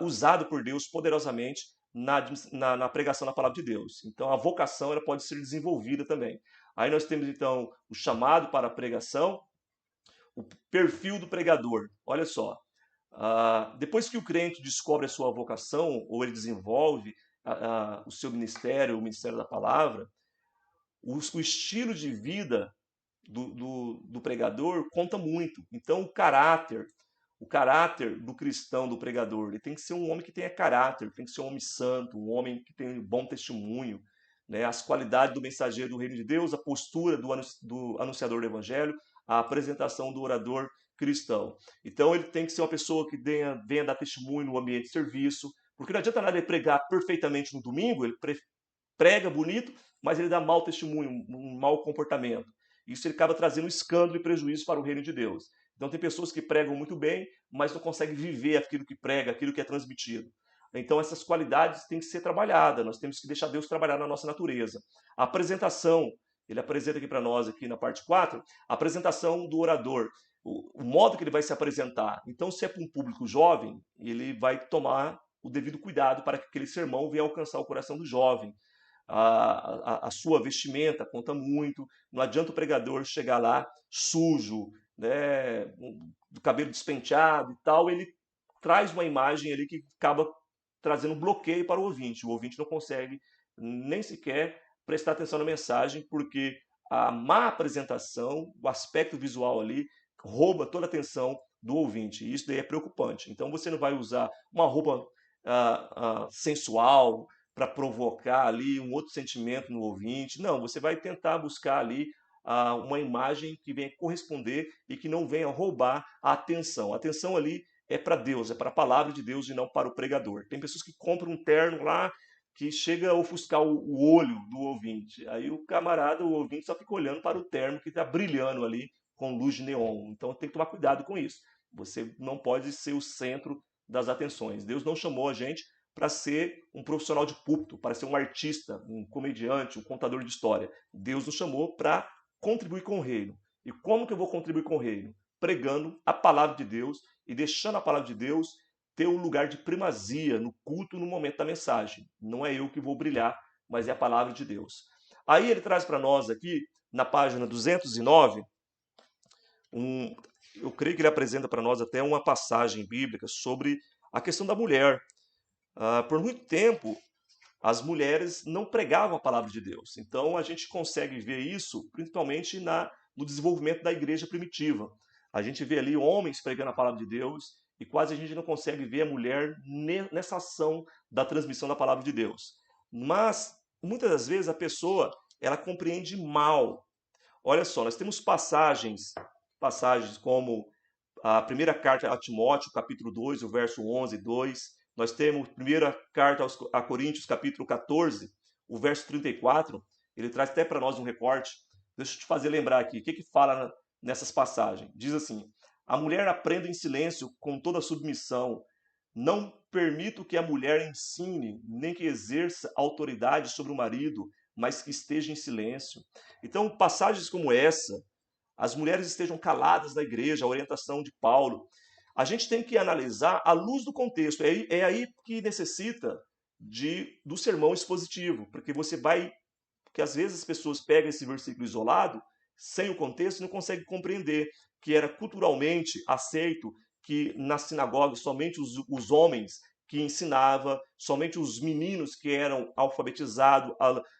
usado por Deus poderosamente na pregação da palavra de Deus. Então a vocação ela pode ser desenvolvida também. Aí nós temos então o chamado para a pregação, o perfil do pregador. Olha só, depois que o crente descobre a sua vocação ou ele desenvolve o seu ministério, o ministério da palavra, o estilo de vida do pregador conta muito. Então o caráter do cristão, do pregador, ele tem que ser um homem que tenha caráter, tem que ser um homem santo, um homem que tem bom testemunho, né? As qualidades do mensageiro do reino de Deus, a postura do anunciador do evangelho, a apresentação do orador cristão. Então ele tem que ser uma pessoa que venha dar testemunho no ambiente de serviço, porque não adianta nada ele pregar perfeitamente no domingo, ele prega bonito, mas ele dá mau testemunho, um mau comportamento. Isso ele acaba trazendo escândalo e prejuízo para o reino de Deus. Então tem pessoas que pregam muito bem, mas não conseguem viver aquilo que prega, aquilo que é transmitido. Então essas qualidades têm que ser trabalhadas, nós temos que deixar Deus trabalhar na nossa natureza. A apresentação, ele apresenta aqui para nós, aqui na parte 4, a apresentação do orador, o modo que ele vai se apresentar. Então se é para um público jovem, ele vai tomar o devido cuidado para que aquele sermão venha alcançar o coração do jovem. A sua vestimenta conta muito. Não adianta o pregador chegar lá sujo, né, do cabelo despenteado e tal. Ele traz uma imagem ali que acaba trazendo um bloqueio para o ouvinte. O ouvinte não consegue nem sequer prestar atenção na mensagem, porque a má apresentação, o aspecto visual ali, rouba toda a atenção do ouvinte. E isso daí é preocupante. Então você não vai usar uma roupa sensual, para provocar ali um outro sentimento no ouvinte. Não, você vai tentar buscar ali uma imagem que venha corresponder e que não venha roubar a atenção. A atenção ali é para Deus, é para a palavra de Deus e não para o pregador. Tem pessoas que compram um terno lá que chega a ofuscar o olho do ouvinte. Aí o camarada, o ouvinte, só fica olhando para o terno que está brilhando ali com luz de neon. Então tem que tomar cuidado com isso. Você não pode ser o centro das atenções. Deus não chamou a gente para ser um profissional de púlpito, para ser um artista, um comediante, um contador de história. Deus nos chamou para contribuir com o reino. E como que eu vou contribuir com o reino? Pregando a palavra de Deus e deixando a palavra de Deus ter um lugar de primazia no culto, no momento da mensagem. Não é eu que vou brilhar, mas é a palavra de Deus. Aí ele traz para nós aqui, na página 209, eu creio que ele apresenta para nós até uma passagem bíblica sobre a questão da mulher. Por muito tempo, as mulheres não pregavam a palavra de Deus. Então a gente consegue ver isso principalmente no desenvolvimento da igreja primitiva. A gente vê ali homens pregando a palavra de Deus e quase a gente não consegue ver a mulher nessa ação da transmissão da palavra de Deus. Mas muitas das vezes a pessoa ela compreende mal. Olha só, nós temos passagens como a primeira carta a Timóteo, capítulo 2, o verso 11 e 2. Nós temos a primeira carta a Coríntios, capítulo 14, o verso 34. Ele traz até para nós um recorte. Deixa eu te fazer lembrar aqui. O que fala nessas passagens? Diz assim: a mulher aprenda em silêncio com toda submissão. Não permito que a mulher ensine, nem que exerça autoridade sobre o marido, mas que esteja em silêncio. Então, passagens como essa, as mulheres estejam caladas na igreja, a orientação de Paulo. A gente tem que analisar à luz do contexto. É aí que necessita do sermão expositivo, porque você vai. Porque às vezes as pessoas pegam esse versículo isolado, sem o contexto, e não conseguem compreender que era culturalmente aceito que nas sinagogas somente os homens que ensinava, somente os meninos que eram alfabetizados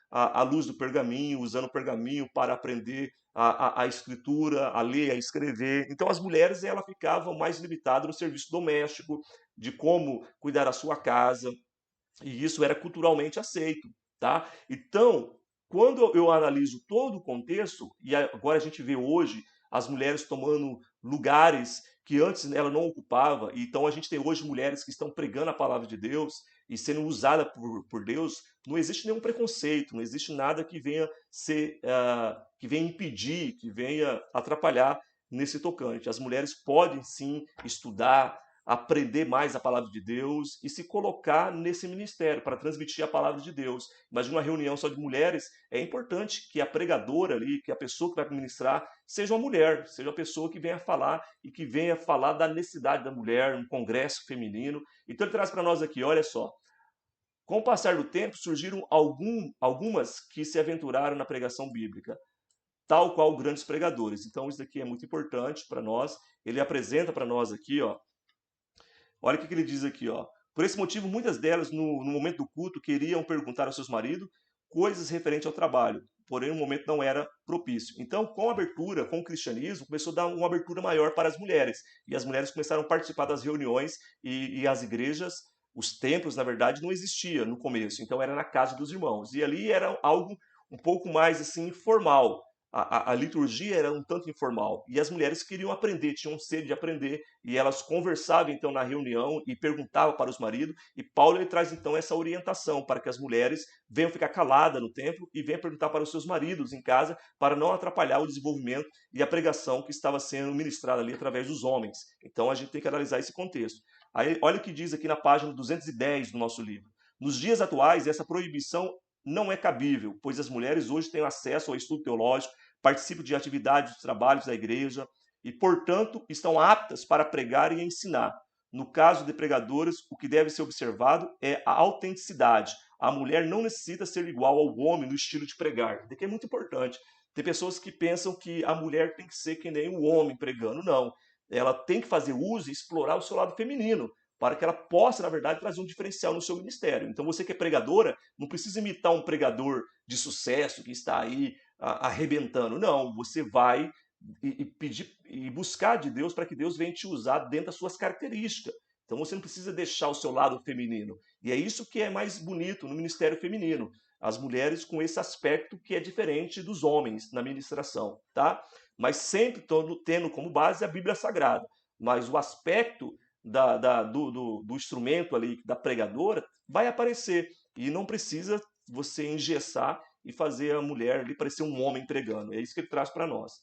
à luz do pergaminho, usando o pergaminho para aprender a escritura, a ler, a escrever. Então as mulheres ela ficavam mais limitadas no serviço doméstico, de como cuidar da sua casa, e isso era culturalmente aceito, tá? Então, quando eu analiso todo o contexto, e agora a gente vê hoje as mulheres tomando lugares que antes ela não ocupava, então a gente tem hoje mulheres que estão pregando a palavra de Deus e sendo usada por Deus, não existe nenhum preconceito, não existe nada que venha que venha impedir, que venha atrapalhar nesse tocante. As mulheres podem sim estudar, aprender mais a palavra de Deus e se colocar nesse ministério para transmitir a palavra de Deus. Imagina uma reunião só de mulheres, é importante que a pregadora ali, que a pessoa que vai ministrar, seja uma mulher, seja uma pessoa que venha falar e que venha falar da necessidade da mulher, um congresso feminino. Então ele traz para nós aqui, olha só, com o passar do tempo surgiram algumas que se aventuraram na pregação bíblica, tal qual grandes pregadores. Então isso daqui é muito importante para nós. Ele apresenta para nós aqui, ó, olha o que ele diz aqui, ó. Por esse motivo, muitas delas, no momento do culto, queriam perguntar aos seus maridos coisas referentes ao trabalho, porém o momento não era propício. Então, com a abertura, com o cristianismo, começou a dar uma abertura maior para as mulheres. E as mulheres começaram a participar das reuniões e as igrejas, os templos, na verdade, não existiam no começo. Então, era na casa dos irmãos. E ali era algo um pouco mais assim formal. A liturgia era um tanto informal e as mulheres queriam aprender, tinham sede de aprender e elas conversavam então na reunião e perguntavam para os maridos e Paulo ele traz então essa orientação para que as mulheres venham ficar caladas no templo e venham perguntar para os seus maridos em casa para não atrapalhar o desenvolvimento e a pregação que estava sendo ministrada ali através dos homens. Então a gente tem que analisar esse contexto. Aí olha o que diz aqui na página 210 do nosso livro. Nos dias atuais, essa proibição não é cabível, pois as mulheres hoje têm acesso ao estudo teológico, participam de atividades, de trabalhos da igreja e, portanto, estão aptas para pregar e ensinar. No caso de pregadoras, o que deve ser observado é a autenticidade. A mulher não necessita ser igual ao homem no estilo de pregar. Isso aqui é muito importante. Tem pessoas que pensam que a mulher tem que ser que nem o homem pregando. Não. Ela tem que fazer uso e explorar o seu lado feminino para que ela possa, na verdade, trazer um diferencial no seu ministério. Então, você que é pregadora, não precisa imitar um pregador de sucesso que está aí arrebentando. Não, você vai pedir e buscar de Deus para que Deus venha te usar dentro das suas características. Então você não precisa deixar o seu lado feminino. E é isso que é mais bonito no ministério feminino. As mulheres com esse aspecto que é diferente dos homens na ministração, tá? Mas sempre tendo como base a Bíblia Sagrada. Mas o aspecto do instrumento ali, da pregadora, vai aparecer. E não precisa você engessar e fazer a mulher ali parecer um homem pregando. É isso que ele traz para nós.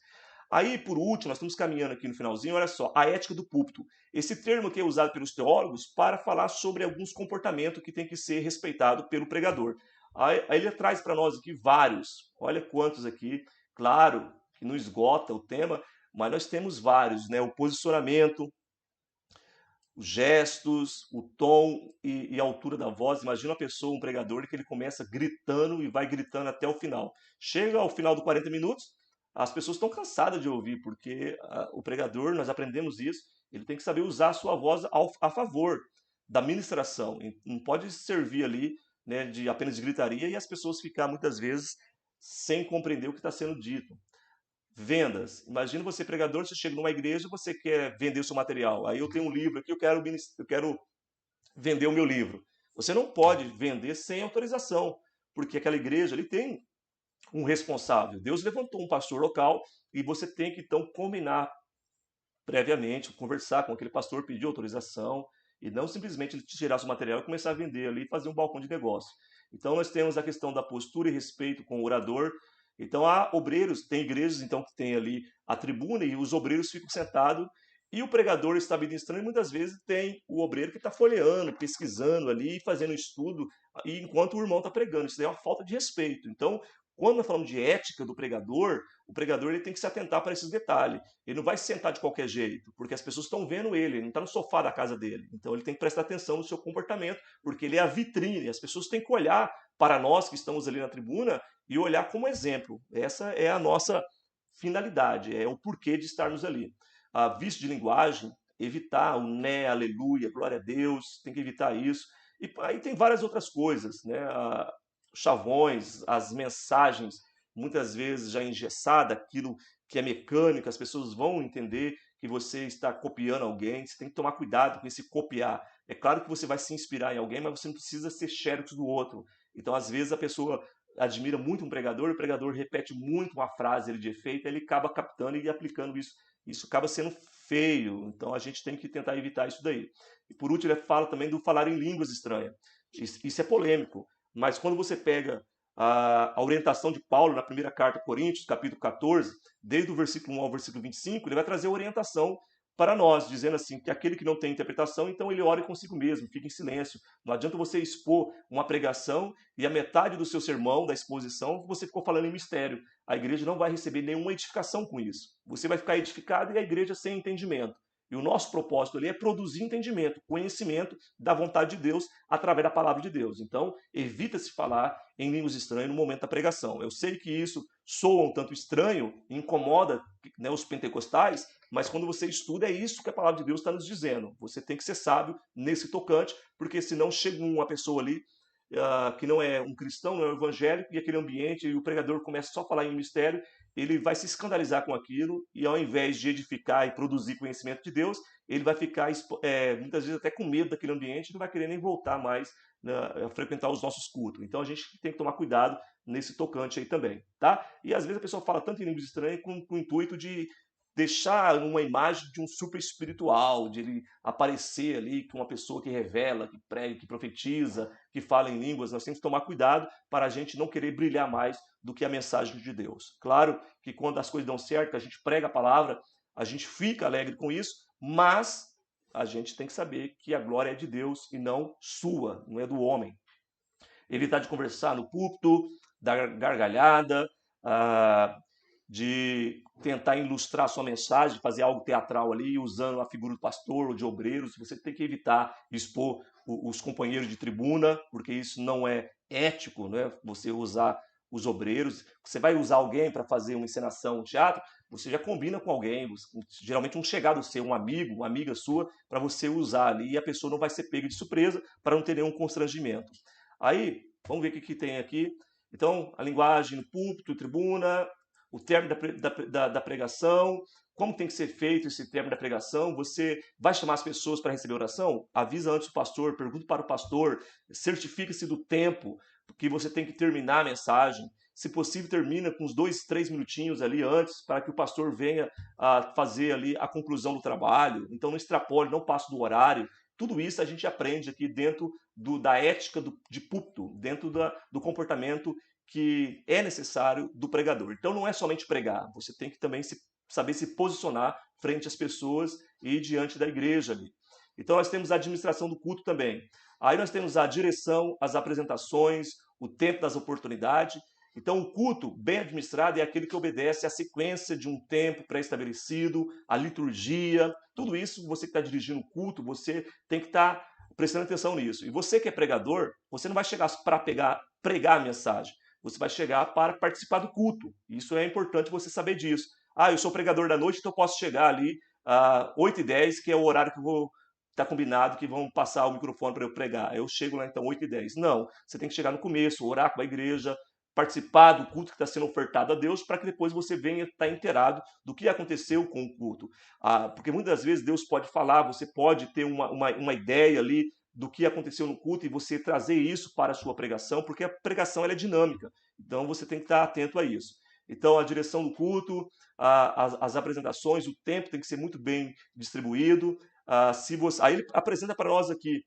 Aí, por último, nós estamos caminhando aqui no finalzinho, olha só, a ética do púlpito. Esse termo que é usado pelos teólogos para falar sobre alguns comportamentos que tem que ser respeitado pelo pregador. Aí ele traz para nós aqui vários, olha quantos aqui, claro que não esgota o tema, mas nós temos vários, né? O posicionamento, os gestos, o tom e a altura da voz. Imagina uma pessoa, um pregador, que ele começa gritando e vai gritando até o final. Chega ao final dos 40 minutos, as pessoas estão cansadas de ouvir, porque o pregador, nós aprendemos isso, ele tem que saber usar a sua voz a favor da ministração. Não pode servir ali, né, de apenas de gritaria e as pessoas ficar muitas vezes sem compreender o que está sendo dito. Vendas. Imagina você, pregador, você chega numa igreja, você quer vender o seu material. Aí eu tenho um livro aqui, eu quero vender o meu livro. Você não pode vender sem autorização, porque aquela igreja ali tem um responsável. Deus levantou um pastor local e você tem que então combinar previamente, conversar com aquele pastor, pedir autorização e não simplesmente ele tirar seu material e começar a vender ali e fazer um balcão de negócio. Então nós temos a questão da postura e respeito com o orador. Então há obreiros, tem igrejas então que tem ali a tribuna e os obreiros ficam sentados e o pregador está ministrando e muitas vezes tem o obreiro que está folheando, pesquisando ali, fazendo estudo e enquanto o irmão está pregando. Isso é uma falta de respeito. Então, quando nós falamos de ética do pregador, o pregador ele tem que se atentar para esses detalhes. Ele não vai se sentar de qualquer jeito, porque as pessoas estão vendo ele não está no sofá da casa dele. Então ele tem que prestar atenção no seu comportamento, porque ele é a vitrine. As pessoas têm que olhar para nós que estamos ali na tribuna e olhar como exemplo. Essa é a nossa finalidade, é o porquê de estarmos ali. A vício de linguagem, evitar o né, aleluia, glória a Deus, tem que evitar isso. E aí tem várias outras coisas, né? Chavões, as mensagens, muitas vezes já engessada, aquilo que é mecânico, as pessoas vão entender que você está copiando alguém, você tem que tomar cuidado com esse copiar. É claro que você vai se inspirar em alguém, mas você não precisa ser xerox do outro. Então, às vezes, a pessoa admira muito um pregador, o pregador repete muito uma frase ele de efeito, ele acaba captando e aplicando isso. Isso acaba sendo feio, então a gente tem que tentar evitar isso daí. E por último, ele fala também do falar em línguas estranhas. Isso é polêmico, mas quando você pega a orientação de Paulo na primeira carta a Coríntios, capítulo 14, desde o versículo 1 ao versículo 25, ele vai trazer orientação para nós, dizendo assim, que aquele que não tem interpretação, então ele ore consigo mesmo, fique em silêncio. Não adianta você expor uma pregação e a metade do seu sermão, da exposição, você ficou falando em mistério. A igreja não vai receber nenhuma edificação com isso. Você vai ficar edificado e a igreja sem entendimento. E o nosso propósito ali é produzir entendimento, conhecimento da vontade de Deus através da palavra de Deus. Então, evita-se falar em línguas estranhas no momento da pregação. Eu sei que isso soa um tanto estranho, incomoda, né, os pentecostais, mas quando você estuda, é isso que a palavra de Deus está nos dizendo. Você tem que ser sábio nesse tocante, porque senão chega uma pessoa ali que não é um cristão, não é um evangélico, e aquele ambiente, e o pregador começa só a falar em mistério, ele vai se escandalizar com aquilo, e ao invés de edificar e produzir conhecimento de Deus, ele vai ficar muitas vezes até com medo daquele ambiente, e não vai querer nem voltar mais, né, a frequentar os nossos cultos. Então a gente tem que tomar cuidado nesse tocante aí também, tá? E às vezes a pessoa fala tanto em línguas estranhas com o intuito de deixar uma imagem de um super espiritual, de ele aparecer ali com uma pessoa que revela, que prega, que profetiza, que fala em línguas. Nós temos que tomar cuidado para a gente não querer brilhar mais do que a mensagem de Deus. Claro que quando as coisas dão certo, a gente prega a palavra, a gente fica alegre com isso, mas a gente tem que saber que a glória é de Deus e não sua, não é do homem. Evitar de conversar no púlpito, dar gargalhada, de tentar ilustrar sua mensagem, fazer algo teatral ali, usando a figura do pastor ou de obreiros. Você tem que evitar expor os companheiros de tribuna, porque isso não é ético, né? Você usar os obreiros. Você vai usar alguém para fazer uma encenação, um teatro, você já combina com alguém, geralmente um chegado seu, um amigo, uma amiga sua, para você usar ali e a pessoa não vai ser pega de surpresa para não ter nenhum constrangimento. Aí, vamos ver o que tem aqui. Então, a linguagem no púlpito, tribuna, o término da pregação, como tem que ser feito esse término da pregação. Você vai chamar as pessoas para receber oração? Avisa antes o pastor, pergunta para o pastor, certifica-se do tempo que você tem que terminar a mensagem. Se possível, termina com uns 2, 3 minutinhos ali antes, para que o pastor venha a fazer ali a conclusão do trabalho. Então não extrapole, não passe do horário. Tudo isso a gente aprende aqui dentro da ética de púlpito, dentro do comportamento que é necessário do pregador. Então não é somente pregar, você tem que também saber se posicionar frente às pessoas e diante da igreja ali. Então nós temos a administração do culto também. Aí nós temos a direção, as apresentações, o tempo das oportunidades. Então o culto bem administrado é aquele que obedece à sequência de um tempo pré-estabelecido, a liturgia, tudo isso, você que está dirigindo o culto, você tem que estar prestando atenção nisso. E você que é pregador, você não vai chegar para pregar a mensagem, você vai chegar para participar do culto. Isso é importante você saber disso. Ah, eu sou pregador da noite, então eu posso chegar ali às 8h10, que é o horário que eu vou estar combinado, que vão passar o microfone para eu pregar. Eu chego lá então 8h10. Não, você tem que chegar no começo, orar com a igreja, participar do culto que está sendo ofertado a Deus, para que depois você venha estar inteirado do que aconteceu com o culto. Porque muitas vezes Deus pode falar, você pode ter uma ideia ali do que aconteceu no culto e você trazer isso para a sua pregação, porque a pregação ela é dinâmica. Então você tem que estar atento a isso. Então a direção do culto, as apresentações, o tempo tem que ser muito bem distribuído. Aí ele apresenta para nós aqui,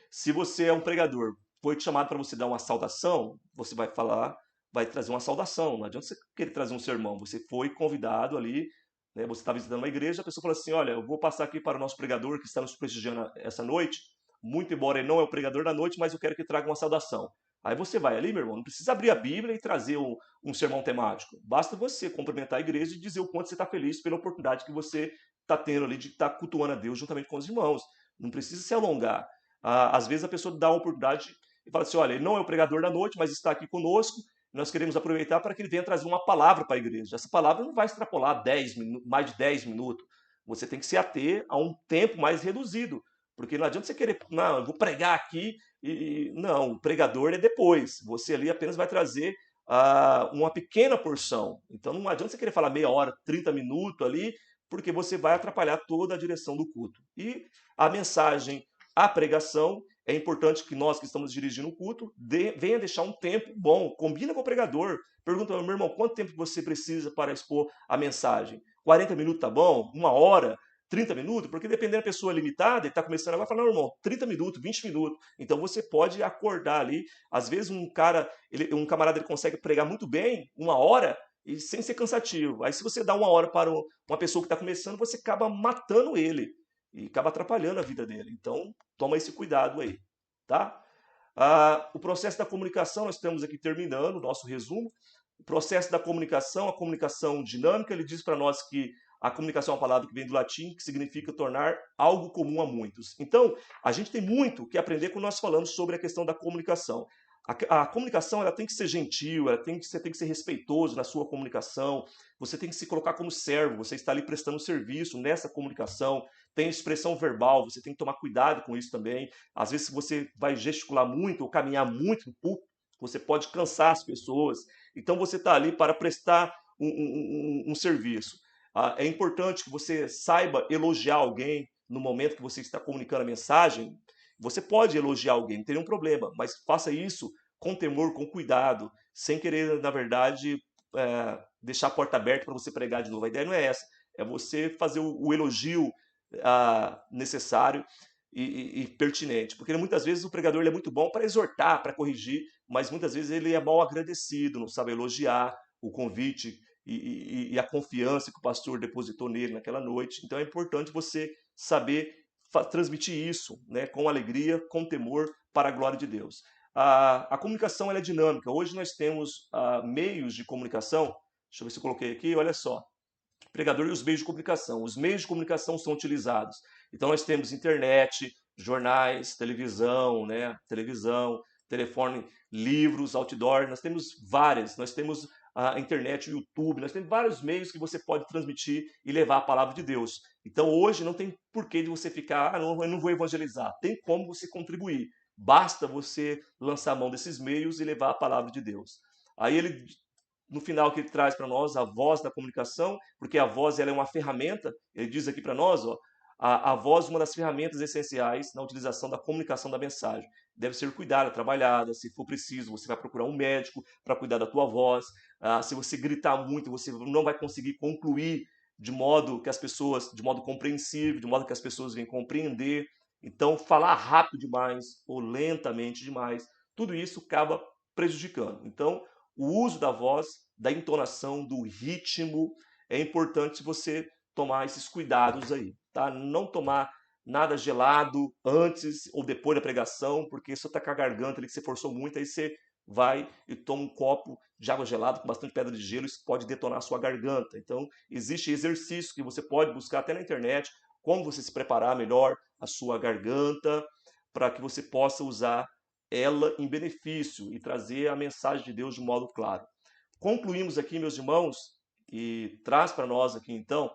se você é um pregador, foi te chamado para você dar uma saudação, você vai falar, vai trazer uma saudação. Não adianta você querer trazer um sermão. Você foi convidado ali, né, você está visitando uma igreja, a pessoa fala assim, olha, eu vou passar aqui para o nosso pregador que está nos prestigiando essa noite, muito embora ele não é o pregador da noite, mas eu quero que traga uma saudação. Aí você vai ali, meu irmão, não precisa abrir a Bíblia e trazer um sermão temático. Basta você cumprimentar a igreja e dizer o quanto você está feliz pela oportunidade que você está tendo ali de estar cultuando a Deus juntamente com os irmãos. Não precisa se alongar. Às vezes a pessoa dá uma oportunidade e fala assim, olha, ele não é o pregador da noite, mas está aqui conosco, nós queremos aproveitar para que ele venha trazer uma palavra para a igreja. Essa palavra não vai extrapolar mais de 10 minutos. Você tem que se ater a um tempo mais reduzido. Porque não adianta você querer, não, eu vou pregar aqui, não, o pregador é depois. Você ali apenas vai trazer uma pequena porção. Então não adianta você querer falar meia hora, 30 minutos ali, porque você vai atrapalhar toda a direção do culto. E a mensagem, a pregação, é importante que nós que estamos dirigindo o culto venha deixar um tempo bom, combina com o pregador. Pergunta, meu irmão, quanto tempo você precisa para expor a mensagem? 40 minutos tá bom? Uma hora? 30 minutos? Porque dependendo da pessoa limitada, ele está começando agora, fala, não, irmão, 30 minutos, 20 minutos. Então você pode acordar ali. Às vezes um camarada ele consegue pregar muito bem, uma hora, e sem ser cansativo. Aí se você dá uma hora para uma pessoa que está começando, você acaba matando ele e acaba atrapalhando a vida dele. Então toma esse cuidado aí, tá? O processo da comunicação, nós estamos aqui terminando o nosso resumo. O processo da comunicação, a comunicação dinâmica, ele diz para nós que a comunicação é uma palavra que vem do latim, que significa tornar algo comum a muitos. Então, a gente tem muito que aprender quando nós falamos sobre a questão da comunicação. A comunicação ela tem que ser gentil, você tem que ser respeitoso na sua comunicação, você tem que se colocar como servo, você está ali prestando serviço nessa comunicação, tem expressão verbal, você tem que tomar cuidado com isso também. Às vezes, se você vai gesticular muito ou caminhar muito no púlpito, você pode cansar as pessoas. Então, você está ali para prestar um serviço. É importante que você saiba elogiar alguém no momento que você está comunicando a mensagem. Você pode elogiar alguém, não tem nenhum problema, mas faça isso com temor, com cuidado, sem querer, na verdade, deixar a porta aberta para você pregar de novo. A ideia não é essa, é você fazer o elogio necessário e pertinente. Porque muitas vezes o pregador ele é muito bom para exortar, para corrigir, mas muitas vezes ele é mal agradecido, não sabe elogiar o convite e a confiança que o pastor depositou nele naquela noite. Então é importante você saber transmitir isso, né, com alegria, com temor, para a glória de Deus. A comunicação ela é dinâmica. Hoje nós temos meios de comunicação. Deixa eu ver se eu coloquei aqui, olha só. Pregador e os meios de comunicação. Os meios de comunicação são utilizados. Então nós temos internet, jornais, televisão, telefone, livros, outdoor, nós temos várias, nós temos a internet, o YouTube, nós temos vários meios que você pode transmitir e levar a palavra de Deus. Então hoje não tem porquê de você ficar, não, eu não vou evangelizar. Tem como você contribuir. Basta você lançar a mão desses meios e levar a palavra de Deus. Aí ele no final que ele traz para nós a voz da comunicação, porque a voz ela é uma ferramenta, ele diz aqui para nós, ó, a voz é uma das ferramentas essenciais na utilização da comunicação da mensagem. Deve ser cuidada, trabalhada, se for preciso, você vai procurar um médico para cuidar da tua voz. Se você gritar muito, você não vai conseguir concluir de modo que as pessoas, de modo compreensível, de modo que as pessoas venham compreender. Então, falar rápido demais ou lentamente demais, tudo isso acaba prejudicando. Então, o uso da voz, da entonação, do ritmo, é importante você tomar esses cuidados aí, tá? Não tomar nada gelado antes ou depois da pregação, porque se você tá com a garganta ali que você forçou muito, aí você vai e toma um copo de água gelada com bastante pedra de gelo, isso pode detonar a sua garganta. Então, existe exercício que você pode buscar até na internet, como você se preparar melhor a sua garganta, para que você possa usar ela em benefício e trazer a mensagem de Deus de modo claro. Concluímos aqui, meus irmãos, e traz para nós aqui então,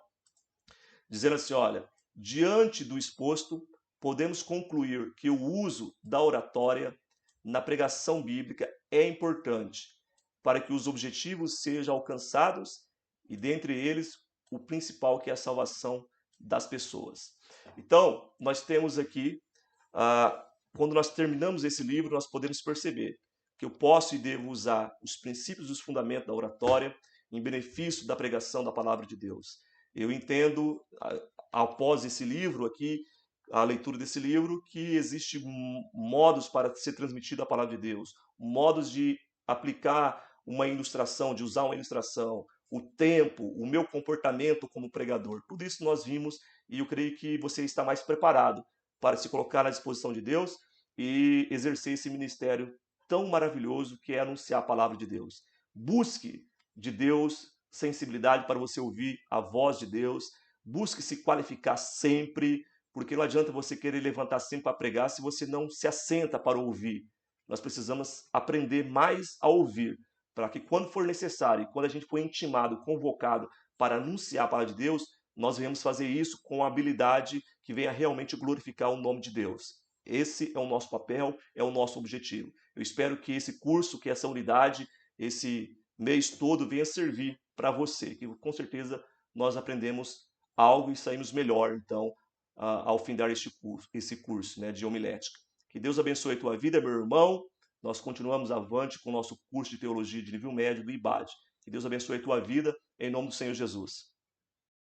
dizendo assim, olha, diante do exposto, podemos concluir que o uso da oratória na pregação bíblica é importante para que os objetivos sejam alcançados e dentre eles o principal que é a salvação das pessoas. Então, nós temos aqui, quando nós terminamos esse livro, nós podemos perceber que eu posso e devo usar os princípios e os fundamentos da oratória em benefício da pregação da palavra de Deus. Eu entendo, após esse livro aqui, a leitura desse livro, que existe modos para ser transmitida a palavra de Deus, modos de aplicar uma ilustração, de usar uma ilustração, o tempo, o meu comportamento como pregador. Tudo isso nós vimos e eu creio que você está mais preparado para se colocar à disposição de Deus e exercer esse ministério tão maravilhoso que é anunciar a palavra de Deus. Busque de Deus sensibilidade para você ouvir a voz de Deus. Busque se qualificar sempre, porque não adianta você querer levantar sempre para pregar se você não se assenta para ouvir. Nós precisamos aprender mais a ouvir, para que quando for necessário, e quando a gente for intimado, convocado para anunciar a palavra de Deus, nós venhamos fazer isso com a habilidade que venha realmente glorificar o nome de Deus. Esse é o nosso papel, é o nosso objetivo. Eu espero que esse curso, que essa unidade, esse mês todo venha servir para você, que com certeza nós aprendemos algo e saímos melhor, então, ao findar esse curso, né, de homilética. Que Deus abençoe a tua vida, meu irmão. Nós continuamos avante com o nosso curso de teologia de nível médio do IBAD. Que Deus abençoe a tua vida, em nome do Senhor Jesus.